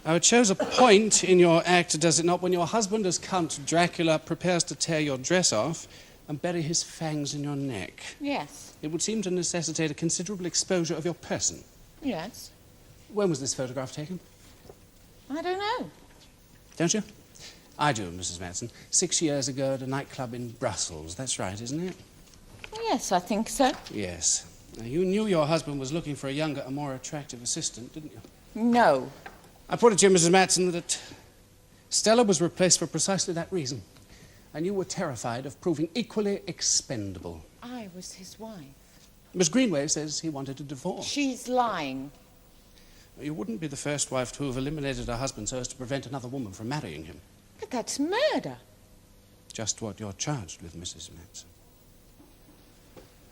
Now, it shows a point in your act, does it not, when your husband, as Count Dracula, prepares to tear your dress off and bury his fangs in your neck. Yes. It would seem to necessitate a considerable exposure of your person. Yes. When was this photograph taken? I don't know. Don't you? I do, Mrs. Mattson. 6 years ago at a nightclub in Brussels. That's right, isn't it? Yes, I think so. Yes. Now, you knew your husband was looking for a younger and more attractive assistant, didn't you? No. I put it to you, Mrs. Mattson, that Stella was replaced for precisely that reason. And you were terrified of proving equally expendable. I was his wife. Miss Greenway says he wanted a divorce. She's lying. You wouldn't be the first wife to have eliminated her husband so as to prevent another woman from marrying him. But that's murder. Just what you're charged with, Mrs. Mattson.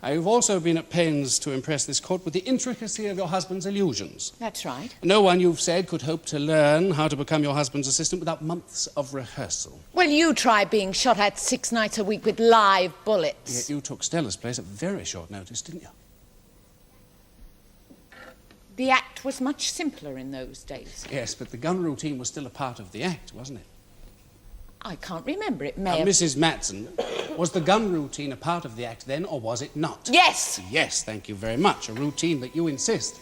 You've also been at pains to impress this court with the intricacy of your husband's illusions. That's right. No one, you've said, could hope to learn how to become your husband's assistant without months of rehearsal. Well, you try being shot at 6 nights a week with live bullets. Yet you took Stella's place at very short notice, didn't you? The act was much simpler in those days. Yes, but the gun routine was still a part of the act, wasn't it? I can't remember. It may have... Mrs. Mattson, was the gun routine a part of the act then, or was it not? Yes! Yes, thank you very much. A routine that you insist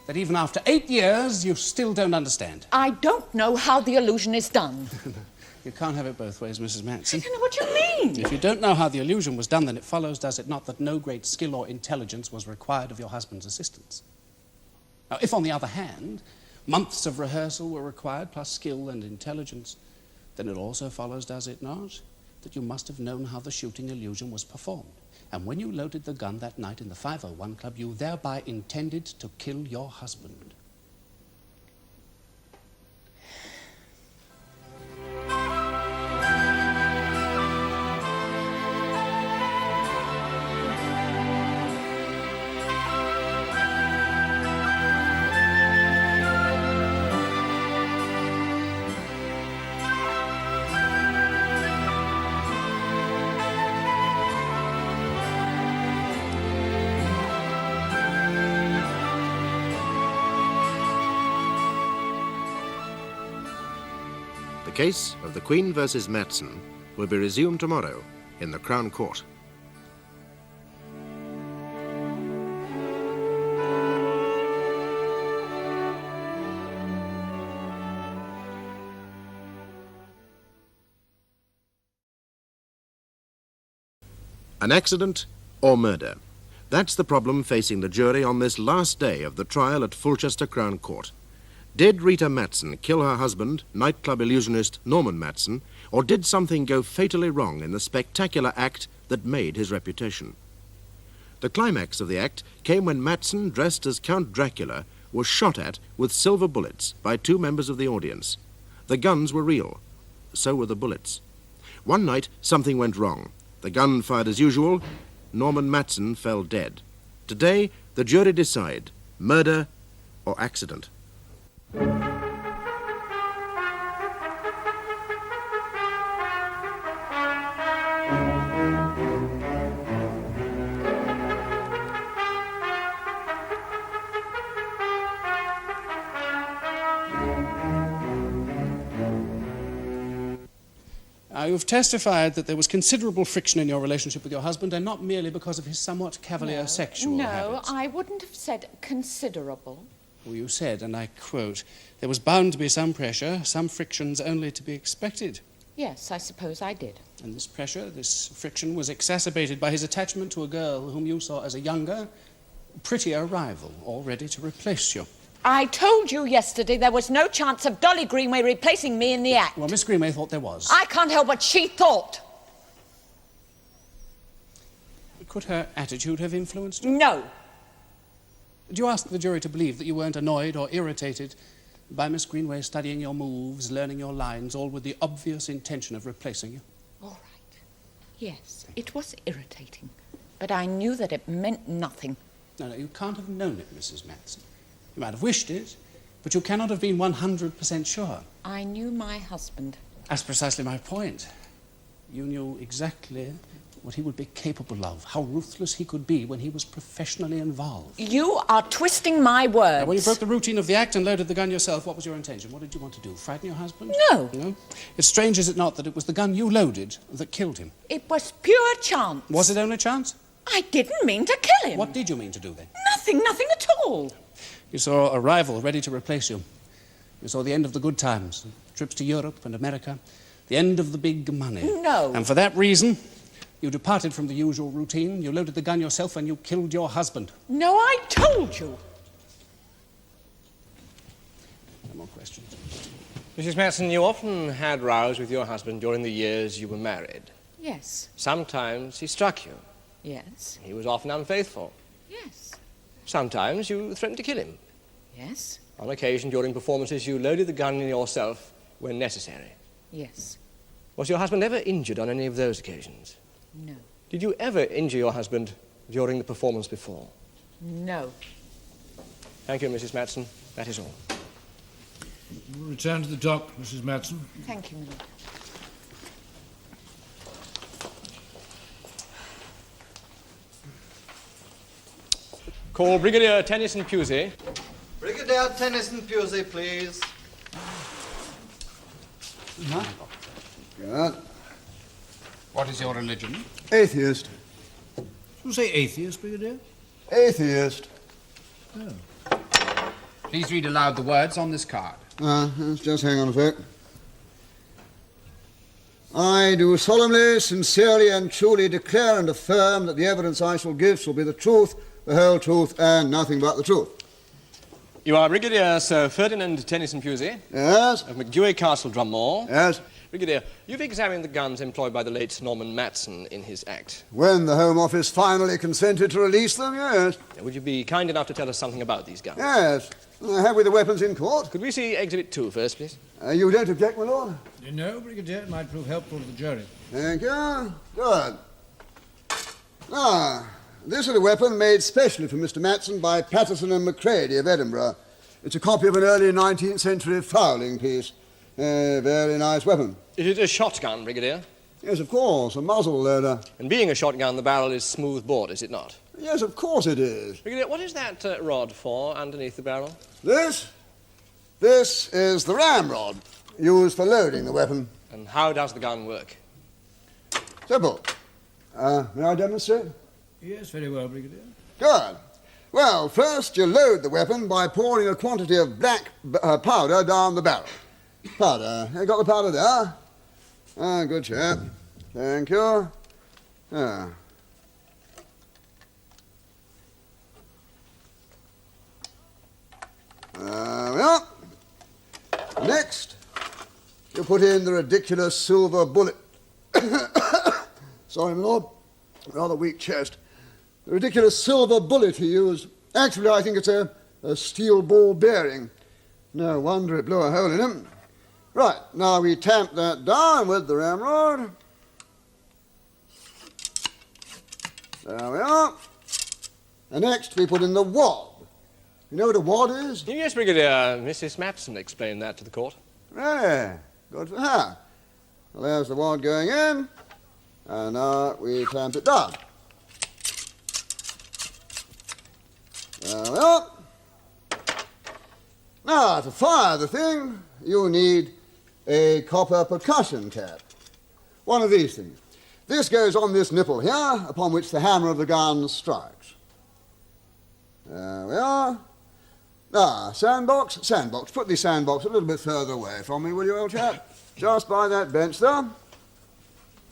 that even after 8 years, you still don't understand. I don't know how the illusion is done. You can't have it both ways, Mrs. Mattson. I don't know what you mean. If you don't know how the illusion was done, then it follows, does it not, that no great skill or intelligence was required of your husband's assistance. Now, if, on the other hand, months of rehearsal were required, plus skill and intelligence, then it also follows, does it not, that you must have known how the shooting illusion was performed. And when you loaded the gun that night in the 501 Club, you thereby intended to kill your husband. The case of the Queen versus Mattson will be resumed tomorrow in the Crown Court. An accident or murder? That's the problem facing the jury on this last day of the trial at Fulchester Crown Court. Did Rita Mattson kill her husband, nightclub illusionist Norman Mattson, or did something go fatally wrong in the spectacular act that made his reputation? The climax of the act came when Mattson, dressed as Count Dracula, was shot at with silver bullets by two members of the audience. The guns were real. So were the bullets. One night, something went wrong. The gun fired as usual. Norman Mattson fell dead. Today, the jury decide, murder or accident. You've testified that there was considerable friction in your relationship with your husband, and not merely because of his somewhat cavalier sexual habits. No, I wouldn't have said considerable. Well, you said, and I quote, there was bound to be some pressure, some frictions only to be expected. Yes, I suppose I did. And this pressure, this friction, was exacerbated by his attachment to a girl whom you saw as a younger, prettier rival, all ready to replace you. I told you yesterday there was no chance of Dolly Greenway replacing me in the act. Well, Miss Greenway thought there was. I can't help what she thought. Could her attitude have influenced you? No. Did you ask the jury to believe that you weren't annoyed or irritated by Miss Greenway studying your moves, learning your lines, all with the obvious intention of replacing you? All right. Yes, it was irritating, but I knew that it meant nothing. No, you can't have known it, Mrs. Mattson. You might have wished it, but you cannot have been 100% sure. I knew my husband. That's precisely my point. You knew exactly what he would be capable of, how ruthless he could be when he was professionally involved. You are twisting my words. Now, when you broke the routine of the act and loaded the gun yourself, what was your intention? What did you want to do? Frighten your husband? No. No? It's strange, is it not, that it was the gun you loaded that killed him? It was pure chance. Was it only chance? I didn't mean to kill him. What did you mean to do then? Nothing at all. You saw a rival ready to replace you. You saw the end of the good times, trips to Europe and America, the end of the big money. No. And for that reason, you departed from the usual routine. You loaded the gun yourself and you killed your husband. No, I told you. No more questions. Mrs. Mattson, you often had rows with your husband during the years you were married. Yes. Sometimes he struck you. Yes. He was often unfaithful. Yes. Sometimes you threatened to kill him. Yes. On occasion, during performances, you loaded the gun in yourself when necessary. Yes. Was your husband ever injured on any of those occasions? No. Did you ever injure your husband during the performance before? No. Thank you, Mrs. Mattson. That is all. We'll return to the dock, Mrs. Mattson. Thank you, Milord. Call Brigadier Tennyson Pusey. Brigadier Tennyson Pusey, please. Good. What is your religion? Atheist. You say atheist, Brigadier? Atheist. Oh. Please read aloud the words on this card. Just hang on a sec. I do solemnly, sincerely, and truly declare and affirm that the evidence I shall give shall be the truth, the whole truth, and nothing but the truth. You are Brigadier Sir Ferdinand Tennyson Pusey? Yes? Of McDewey Castle, Drummore? Yes? Brigadier, you've examined the guns employed by the late Norman Mattson in his act. When the Home Office finally consented to release them, yes. Would you be kind enough to tell us something about these guns? Yes. Have we the weapons in court? Could we see Exhibit 2 first, please? You don't object, my lord? No, Brigadier, it might prove helpful to the jury. Thank you. Good. This is a weapon made specially for Mr. Mattson by Patterson and Macready of Edinburgh. It's a copy of an early 19th century fowling piece. A very nice weapon. Is it a shotgun, Brigadier? Yes, of course, a muzzle loader. And being a shotgun, the barrel is smooth bore, is it not? Yes, of course it is. Brigadier, what is that rod for underneath the barrel? This is the ramrod used for loading the weapon. And how does the gun work? Simple. May I demonstrate? Yes, very well, Brigadier. Good. Well, first you load the weapon by pouring a quantity of black powder down the barrel. Powder. You got the powder there? Good chap. Thank you. Well, next, you put in the ridiculous silver bullet. Sorry, my lord. Rather weak chest. The ridiculous silver bullet he used. Actually, I think it's a steel ball bearing. No wonder it blew a hole in him. Right, now we tamp that down with the ramrod. There we are. And next we put in the wad. You know what a wad is? Yes, Brigadier. Mrs. Mattson explained that to the court. Yeah, good for her. Well, there's the wad going in. And now we tamp it down. There we are. Now, to fire the thing, you need a copper percussion cap. One of these things. This goes on this nipple here, upon which the hammer of the gun strikes. There we are. Now, sandbox. Put the sandbox a little bit further away from me, will you, old chap? Just by that bench there.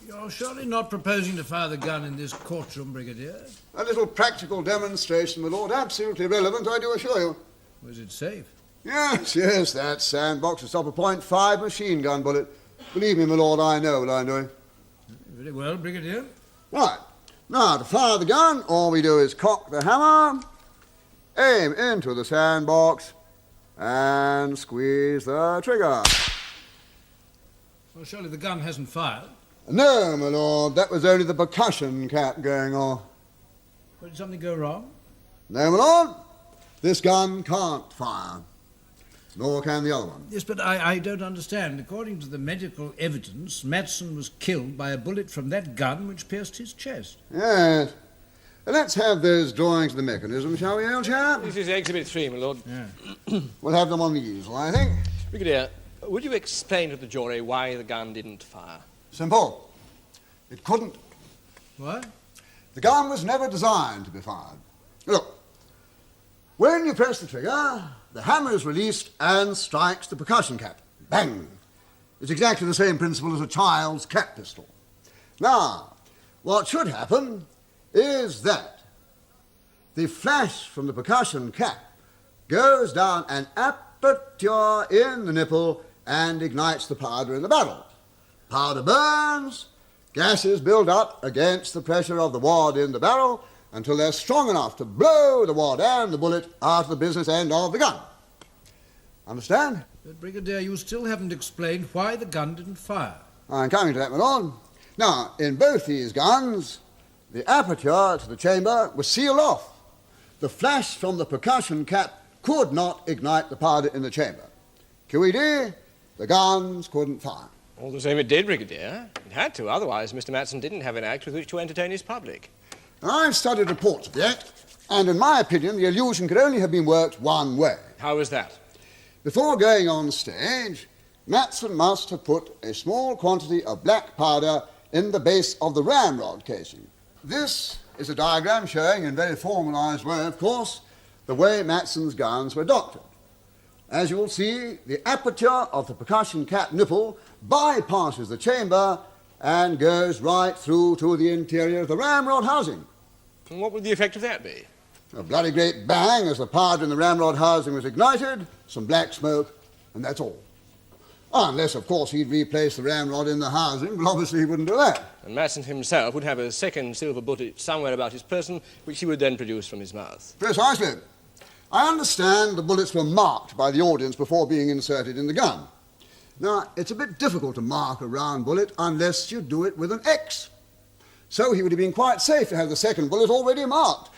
You're surely not proposing to fire the gun in this courtroom, Brigadier? A little practical demonstration, my lord. Absolutely relevant, I do assure you. Was it safe? Yes, that sandbox will stop a .5 machine gun bullet. Believe me, my lord, I know what I'm doing. Very well, Brigadier. Right. Now, to fire the gun, all we do is cock the hammer, aim into the sandbox, and squeeze the trigger. Well, surely the gun hasn't fired. No, my lord, that was only the percussion cap going off. Well, did something go wrong? No, my lord, this gun can't fire. Nor can the other one. Yes, but I don't understand. According to the medical evidence, Mattson was killed by a bullet from that gun which pierced his chest. Yes. Let's have those drawings of the mechanism, shall we, old chap? This is Exhibit 3, my lord. Yeah. We'll have them on the easel, I think. Brigadier, would you explain to the jury why the gun didn't fire? Simple. It couldn't. What? The gun was never designed to be fired. Look, when you press the trigger, the hammer is released and strikes the percussion cap. Bang! It's exactly the same principle as a child's cap pistol. Now, what should happen is that the flash from the percussion cap goes down an aperture in the nipple and ignites the powder in the barrel. Powder burns, gases build up against the pressure of the wad in the barrel until they're strong enough to blow the wad and the bullet out of the business end of the gun. Understand? But, Brigadier, you still haven't explained why the gun didn't fire. I'm coming to that, my lord. Now, in both these guns, the aperture to the chamber was sealed off. The flash from the percussion cap could not ignite the powder in the chamber. QED, the guns couldn't fire. All the same it did, Brigadier. It had to, otherwise Mr. Mattson didn't have an act with which to entertain his public. I've studied reports of the act, and in my opinion, the illusion could only have been worked one way. How was that? Before going on stage, Mattson must have put a small quantity of black powder in the base of the ramrod casing. This is a diagram showing, in a very formalized way, of course, the way Mattson's guns were doctored. As you will see, the aperture of the percussion cap nipple bypasses the chamber and goes right through to the interior of the ramrod housing. And what would the effect of that be? A bloody great bang as the powder in the ramrod housing was ignited, some black smoke, and that's all. Unless, of course, he'd replaced the ramrod in the housing, but obviously he wouldn't do that. And Mattson himself would have a second silver bullet somewhere about his person, which he would then produce from his mouth. Precisely. I understand the bullets were marked by the audience before being inserted in the gun. Now, it's a bit difficult to mark a round bullet unless you do it with an X. So he would have been quite safe to have the second bullet already marked,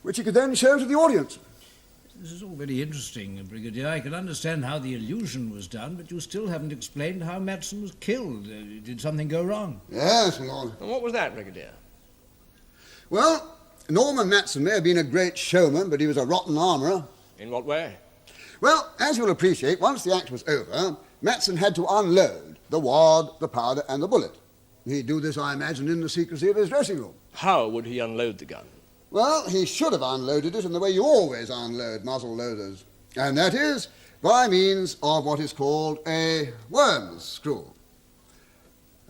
which he could then show to the audience. This is all very interesting, Brigadier. I can understand how the illusion was done, but you still haven't explained how Mattson was killed. Did something go wrong? Yes, my lord. And what was that, Brigadier? Well, Norman Mattson may have been a great showman, but he was a rotten armourer. In what way? Well, as you'll appreciate, once the act was over, Mattson had to unload the wad, the powder, and the bullet. He'd do this, I imagine, in the secrecy of his dressing room. How would he unload the gun? Well, he should have unloaded it in the way you always unload muzzle loaders, and that is by means of what is called a worm's screw.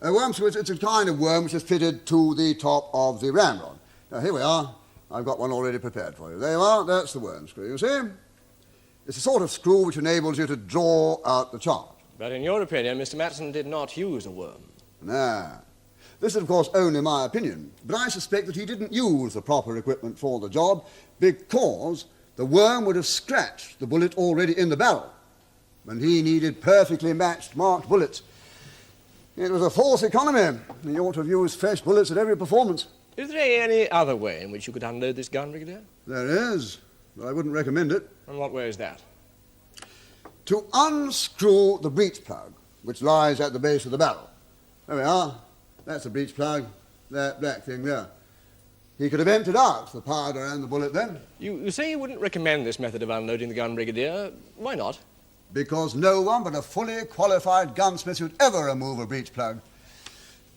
A worm's screw, it's a kind of worm which is fitted to the top of the ramrod. Now, here we are. I've got one already prepared for you. There you are. That's the worm screw, you see? It's a sort of screw which enables you to draw out the charge. But in your opinion, Mr. Mattson did not use a worm. No. This is, of course, only my opinion, but I suspect that he didn't use the proper equipment for the job because the worm would have scratched the bullet already in the barrel, and he needed perfectly matched marked bullets. It was a false economy. He ought to have used fresh bullets at every performance. Is there any other way in which you could unload this gun, Brigadier? There is, but I wouldn't recommend it. And what way is that? To unscrew the breech plug, which lies at the base of the barrel. There we are. That's the breech plug, that black thing there. He could have emptied out the powder and the bullet then. You say you wouldn't recommend this method of unloading the gun, Brigadier. Why not? Because no one but a fully qualified gunsmith would ever remove a breech plug.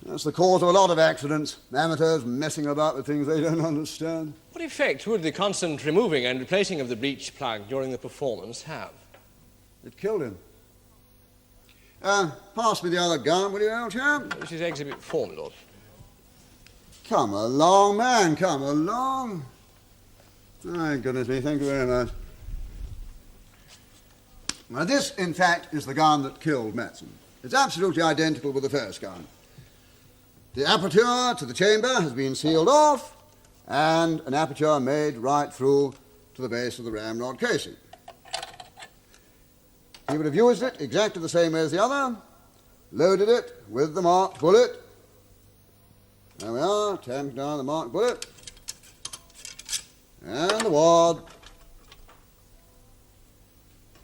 That's the cause of a lot of accidents. Amateurs messing about with things they don't understand. What effect would the constant removing and replacing of the breech plug during the performance have? It killed him. Pass me the other gun, will you, old chap? This is Exhibit 4, my lord. Come along, man, come along. My goodness me, thank you very much. Now, this, in fact, is the gun that killed Mattson. It's absolutely identical with the first gun. The aperture to the chamber has been sealed off, and an aperture made right through to the base of the ramrod casing. He would have used it exactly the same way as the other, loaded it with the marked bullet. There we are, tamped down the marked bullet, and the wad.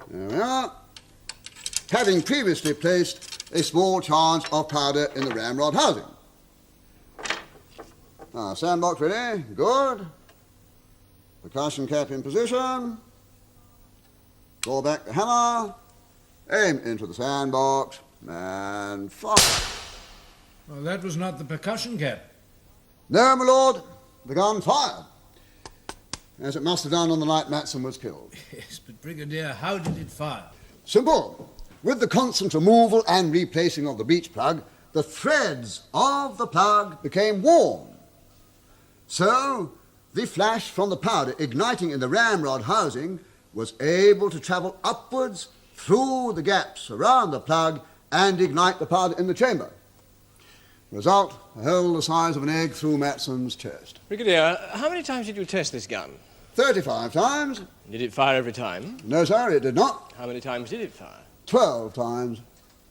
There we are, having previously placed a small charge of powder in the ramrod housing. Now, sandbox ready, good. Percussion cap in position. Draw back the hammer. Aim into the sandbox and fire. Well, that was not the percussion cap. No, my lord, the gun fired, as it must have done on the night Mattson was killed. Yes, but Brigadier, how did it fire? Simple. With the constant removal and replacing of the breech plug, the threads of the plug became warm. So, the flash from the powder igniting in the ramrod housing was able to travel upwards through the gaps around the plug and ignite the powder in the chamber. Result, a hole the size of an egg through Mattson's chest. Brigadier, how many times did you test this gun? 35 times. Did it fire every time? No, sir, it did not. How many times did it fire? 12 times.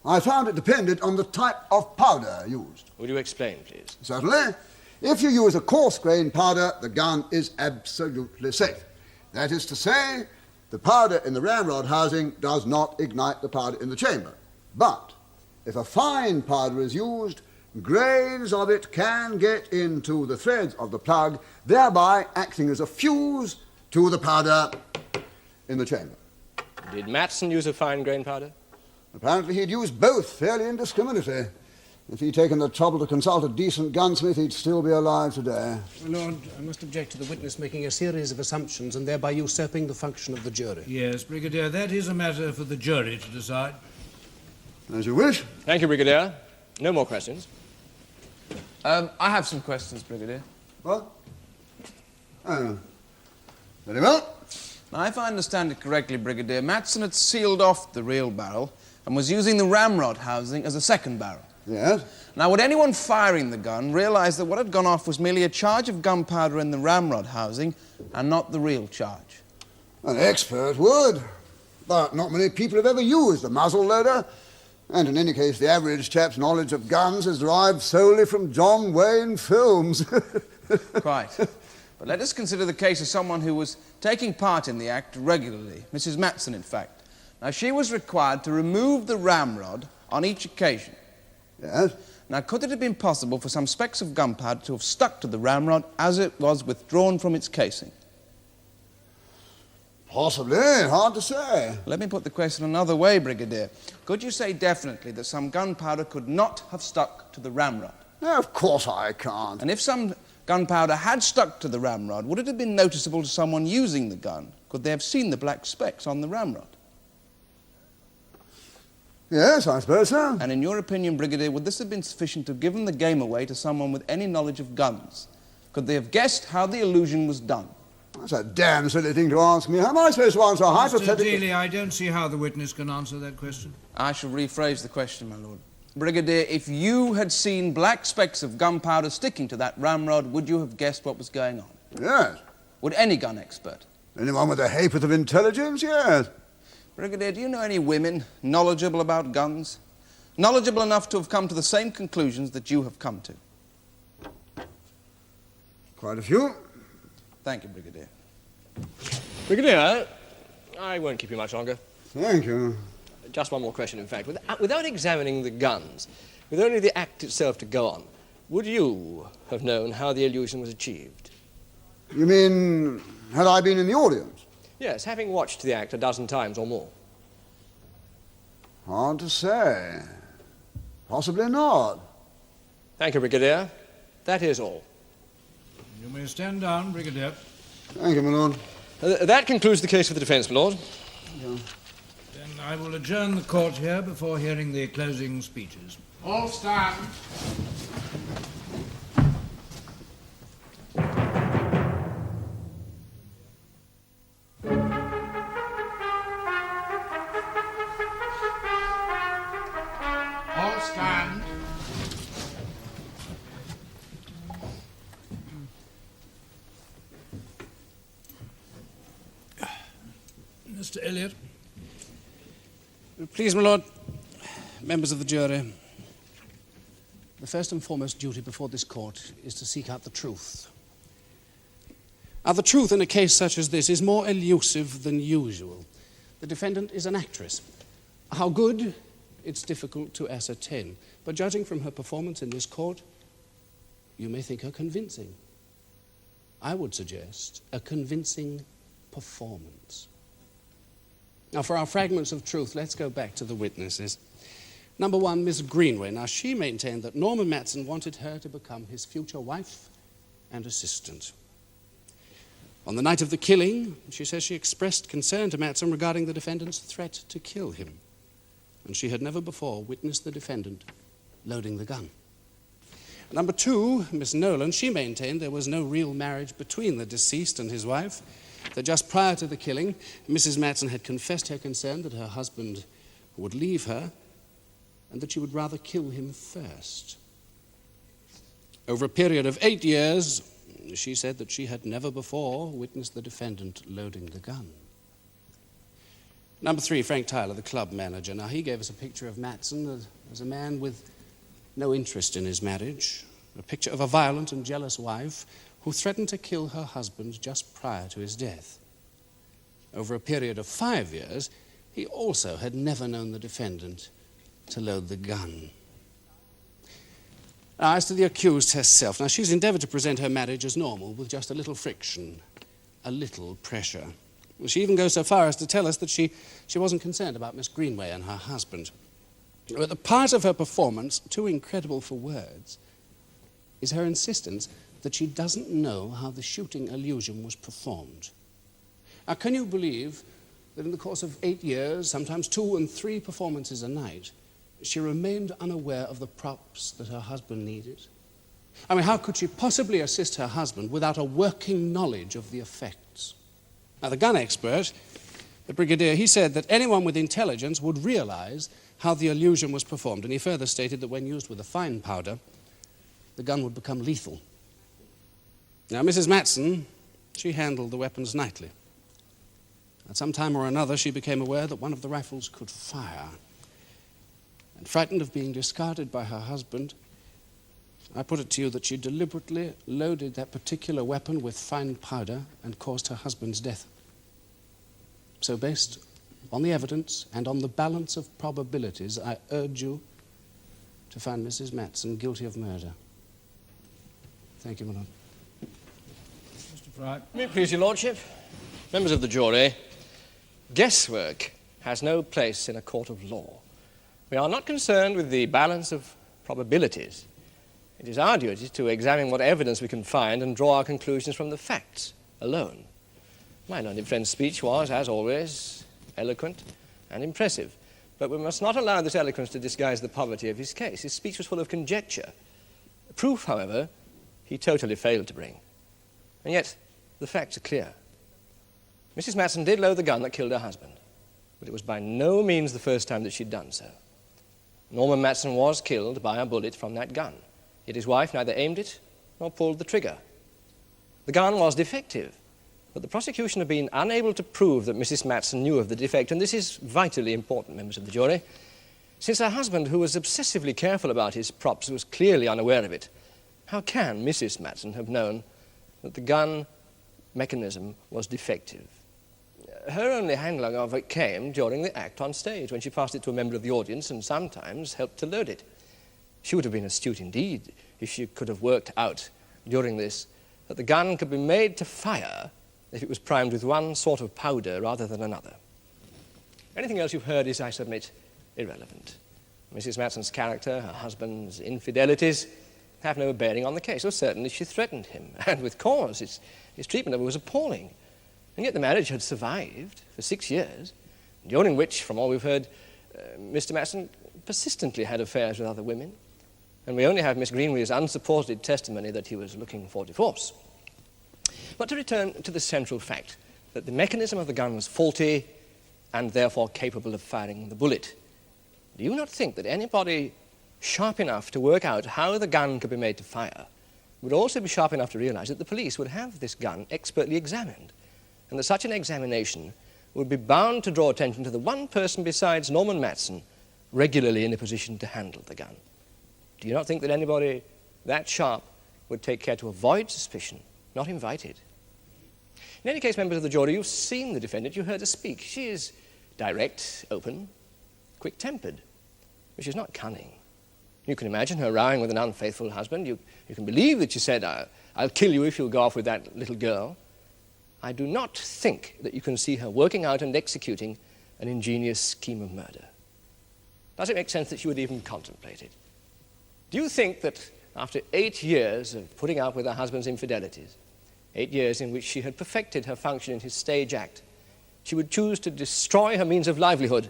I found it depended on the type of powder used. Would you explain, please? Certainly. If you use a coarse-grained powder, the gun is absolutely safe. That is to say, the powder in the ramrod housing does not ignite the powder in the chamber. But if a fine powder is used, grains of it can get into the threads of the plug, thereby acting as a fuse to the powder in the chamber. Did Mattson use a fine-grained powder? Apparently he'd used both fairly indiscriminately. If he'd taken the trouble to consult a decent gunsmith, he'd still be alive today. My Lord, I must object to the witness making a series of assumptions and thereby usurping the function of the jury. Yes, Brigadier, that is a matter for the jury to decide. As you wish. Thank you, Brigadier. No more questions. I have some questions, Brigadier. What? Oh. Very well. Now, if I understand it correctly, Brigadier, Mattson had sealed off the real barrel and was using the ramrod housing as a second barrel. Yes. Now, would anyone firing the gun realize that what had gone off was merely a charge of gunpowder in the ramrod housing and not the real charge? An expert would, but not many people have ever used the muzzle loader. And in any case, the average chap's knowledge of guns is derived solely from John Wayne films. Quite. But let us consider the case of someone who was taking part in the act regularly, Mrs. Mattson, in fact. Now, she was required to remove the ramrod on each occasion. Yes. Now, could it have been possible for some specks of gunpowder to have stuck to the ramrod as it was withdrawn from its casing? Possibly, hard to say. Let me put the question another way, Brigadier. Could you say definitely that some gunpowder could not have stuck to the ramrod? No, of course I can't. And if some gunpowder had stuck to the ramrod, would it have been noticeable to someone using the gun? Could they have seen the black specks on the ramrod? Yes, I suppose so. And in your opinion, Brigadier, would this have been sufficient to have given the game away to someone with any knowledge of guns? Could they have guessed how the illusion was done? That's a damn silly thing to ask me. How am I supposed to answer a Mr. hypothetical... Daly, I don't see how the witness can answer that question. I shall rephrase the question, my lord. Brigadier, if you had seen black specks of gunpowder sticking to that ramrod, would you have guessed what was going on? Yes. Would any gun expert? Anyone with a ha'porth of intelligence, yes. Brigadier, do you know any women knowledgeable about guns? Knowledgeable enough to have come to the same conclusions that you have come to? Quite a few. Thank you, Brigadier. Brigadier, I won't keep you much longer. Thank you. Just one more question, in fact. Without examining the guns, with only the act itself to go on, would you have known how the illusion was achieved? You mean, had I been in the audience? Yes, having watched the act a dozen times or more. Hard to say. Possibly not. Thank you, Brigadier. That is all. You may stand down, Brigadier. Thank you, my lord. That concludes the case for the defence, my lord. Yeah. Then I will adjourn the court here before hearing the closing speeches. All stand. All stand. Mr. Elliot. Please, my lord, members of the jury, the first and foremost duty before this court is to seek out the truth. Now, the truth in a case such as this is more elusive than usual. The defendant is an actress. How good, it's difficult to ascertain. But judging from her performance in this court, you may think her convincing. I would suggest a convincing performance. Now, for our fragments of truth, let's go back to the witnesses. Number one, Miss Greenway. Now, she maintained that Norman Mattson wanted her to become his future wife and assistant. On the night of the killing, she says she expressed concern to Mattson regarding the defendant's threat to kill him, and she had never before witnessed the defendant loading the gun. Number two, Miss Nolan, she maintained there was no real marriage between the deceased and his wife, that just prior to the killing, Mrs. Mattson had confessed her concern that her husband would leave her and that she would rather kill him first. Over a period of 8 years, she said that she had never before witnessed the defendant loading the gun. Number three, Frank Tyler, the club manager. Now, he gave us a picture of Mattson as a man with no interest in his marriage, a picture of a violent and jealous wife who threatened to kill her husband just prior to his death. Over a period of 5 years, he also had never known the defendant to load the gun. Now, as to the accused herself, now she's endeavored to present her marriage as normal, with just a little friction, a little pressure. She even goes so far as to tell us that she wasn't concerned about Miss Greenway and her husband. But the part of her performance, too incredible for words, is her insistence that she doesn't know how the shooting illusion was performed. Now, can you believe that in the course of 8 years, sometimes 2 and 3 performances a night, she remained unaware of the props that her husband needed? I mean, how could she possibly assist her husband without a working knowledge of the effects? Now, the gun expert, the Brigadier, he said that anyone with intelligence would realize how the illusion was performed, and he further stated that when used with a fine powder, the gun would become lethal. Now, Mrs. Mattson, she handled the weapons nightly. At some time or another, she became aware that one of the rifles could fire. And frightened of being discarded by her husband, I put it to you that she deliberately loaded that particular weapon with fine powder and caused her husband's death. So based on the evidence and on the balance of probabilities, I urge you to find Mrs. Mattson guilty of murder. Thank you, my lord. Mr. Fry. May it please your lordship, members of the jury, guesswork has no place in a court of law. We are not concerned with the balance of probabilities. It is our duty to examine what evidence we can find and draw our conclusions from the facts alone. My learned friend's speech was, as always, eloquent and impressive, but we must not allow this eloquence to disguise the poverty of his case. His speech was full of conjecture. Proof, however, he totally failed to bring. And yet, the facts are clear. Mrs. Mattson did load the gun that killed her husband, but it was by no means the first time that she'd done so. Norman Mattson was killed by a bullet from that gun, yet his wife neither aimed it nor pulled the trigger. The gun was defective, but the prosecution have been unable to prove that Mrs. Mattson knew of the defect, and this is vitally important, members of the jury, since her husband, who was obsessively careful about his props, was clearly unaware of it. How can Mrs. Mattson have known that the gun mechanism was defective? Her only handling of it came during the act on stage, when she passed it to a member of the audience and sometimes helped to load it. She would have been astute indeed if she could have worked out during this that the gun could be made to fire if it was primed with one sort of powder rather than another. Anything else you've heard is, I submit, irrelevant. Mrs. Mattson's character, her husband's infidelities, have no bearing on the case. Oh, certainly she threatened him, and with cause. His treatment of her was appalling. And yet the marriage had survived for 6 years, during which, from all we've heard, Mr. Mattson persistently had affairs with other women, and we only have Miss Greenway's unsupported testimony that he was looking for divorce. But to return to the central fact that the mechanism of the gun was faulty and therefore capable of firing the bullet, do you not think that anybody sharp enough to work out how the gun could be made to fire would also be sharp enough to realize that the police would have this gun expertly examined, and that such an examination would be bound to draw attention to the one person besides Norman Mattson regularly in a position to handle the gun? Do you not think that anybody that sharp would take care to avoid suspicion, not invite it? In any case, members of the jury, you've seen the defendant, you heard her speak. She is direct, open, quick-tempered, but she's not cunning. You can imagine her rowing with an unfaithful husband. You can believe that she said, I'll kill you if you'll go off with that little girl. I do not think that you can see her working out and executing an ingenious scheme of murder. Does it make sense that she would even contemplate it? Do you think that after 8 years of putting up with her husband's infidelities, 8 years in which she had perfected her function in his stage act, she would choose to destroy her means of livelihood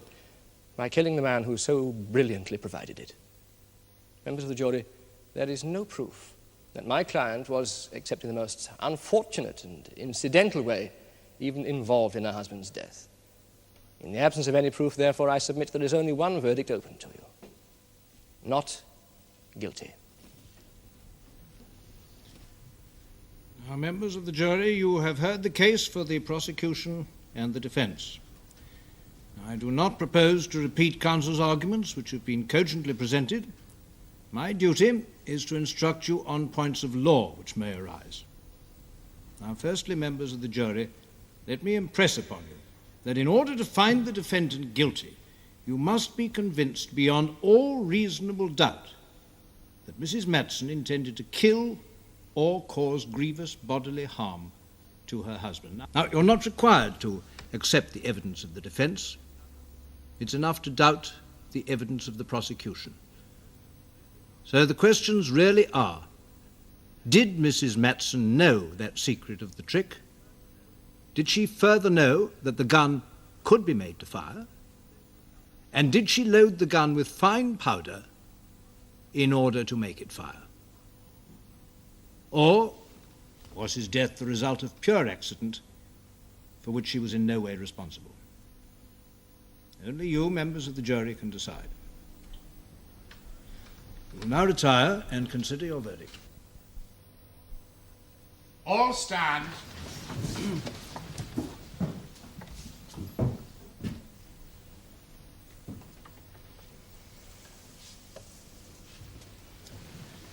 by killing the man who so brilliantly provided it? Members of the jury, there is no proof that my client was, except in the most unfortunate and incidental way, even involved in her husband's death. In the absence of any proof, therefore, I submit there is only one verdict open to you. Not guilty. Now, members of the jury, you have heard the case for the prosecution and the defense. I do not propose to repeat counsel's arguments, which have been cogently presented. My duty is to instruct you on points of law which may arise. Now, firstly, members of the jury, let me impress upon you that in order to find the defendant guilty, you must be convinced beyond all reasonable doubt that Mrs. Mattson intended to kill or cause grievous bodily harm to her husband. Now, you're not required to accept the evidence of the defense. It's enough to doubt the evidence of the prosecution. So the questions really are, did Mrs. Mattson know that secret of the trick? Did she further know that the gun could be made to fire? And did she load the gun with fine powder in order to make it fire? Or was his death the result of pure accident for which she was in no way responsible. Only you, members of the jury, can decide. You will now retire and consider your verdict. All stand.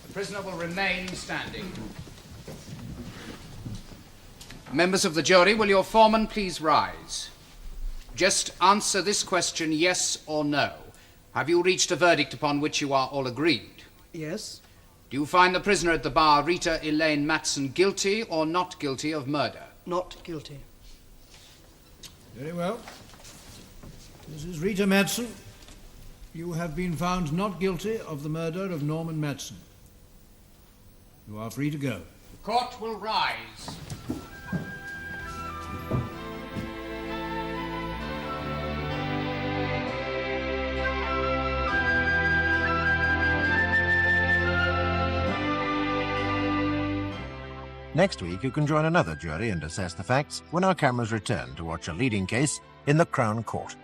The prisoner will remain standing. Members of the jury, will your foreman please rise? Just answer this question, yes or no. Have you reached a verdict upon which you are all agreed? Yes. Do you find the prisoner at the bar, Rita Elaine Mattson, guilty or not guilty of murder? Not guilty. Very well. Mrs. Rita Mattson, you have been found not guilty of the murder of Norman Mattson. You are free to go. The court will rise. Next week, you can join another jury and assess the facts when our cameras return to watch a leading case in the Crown Court.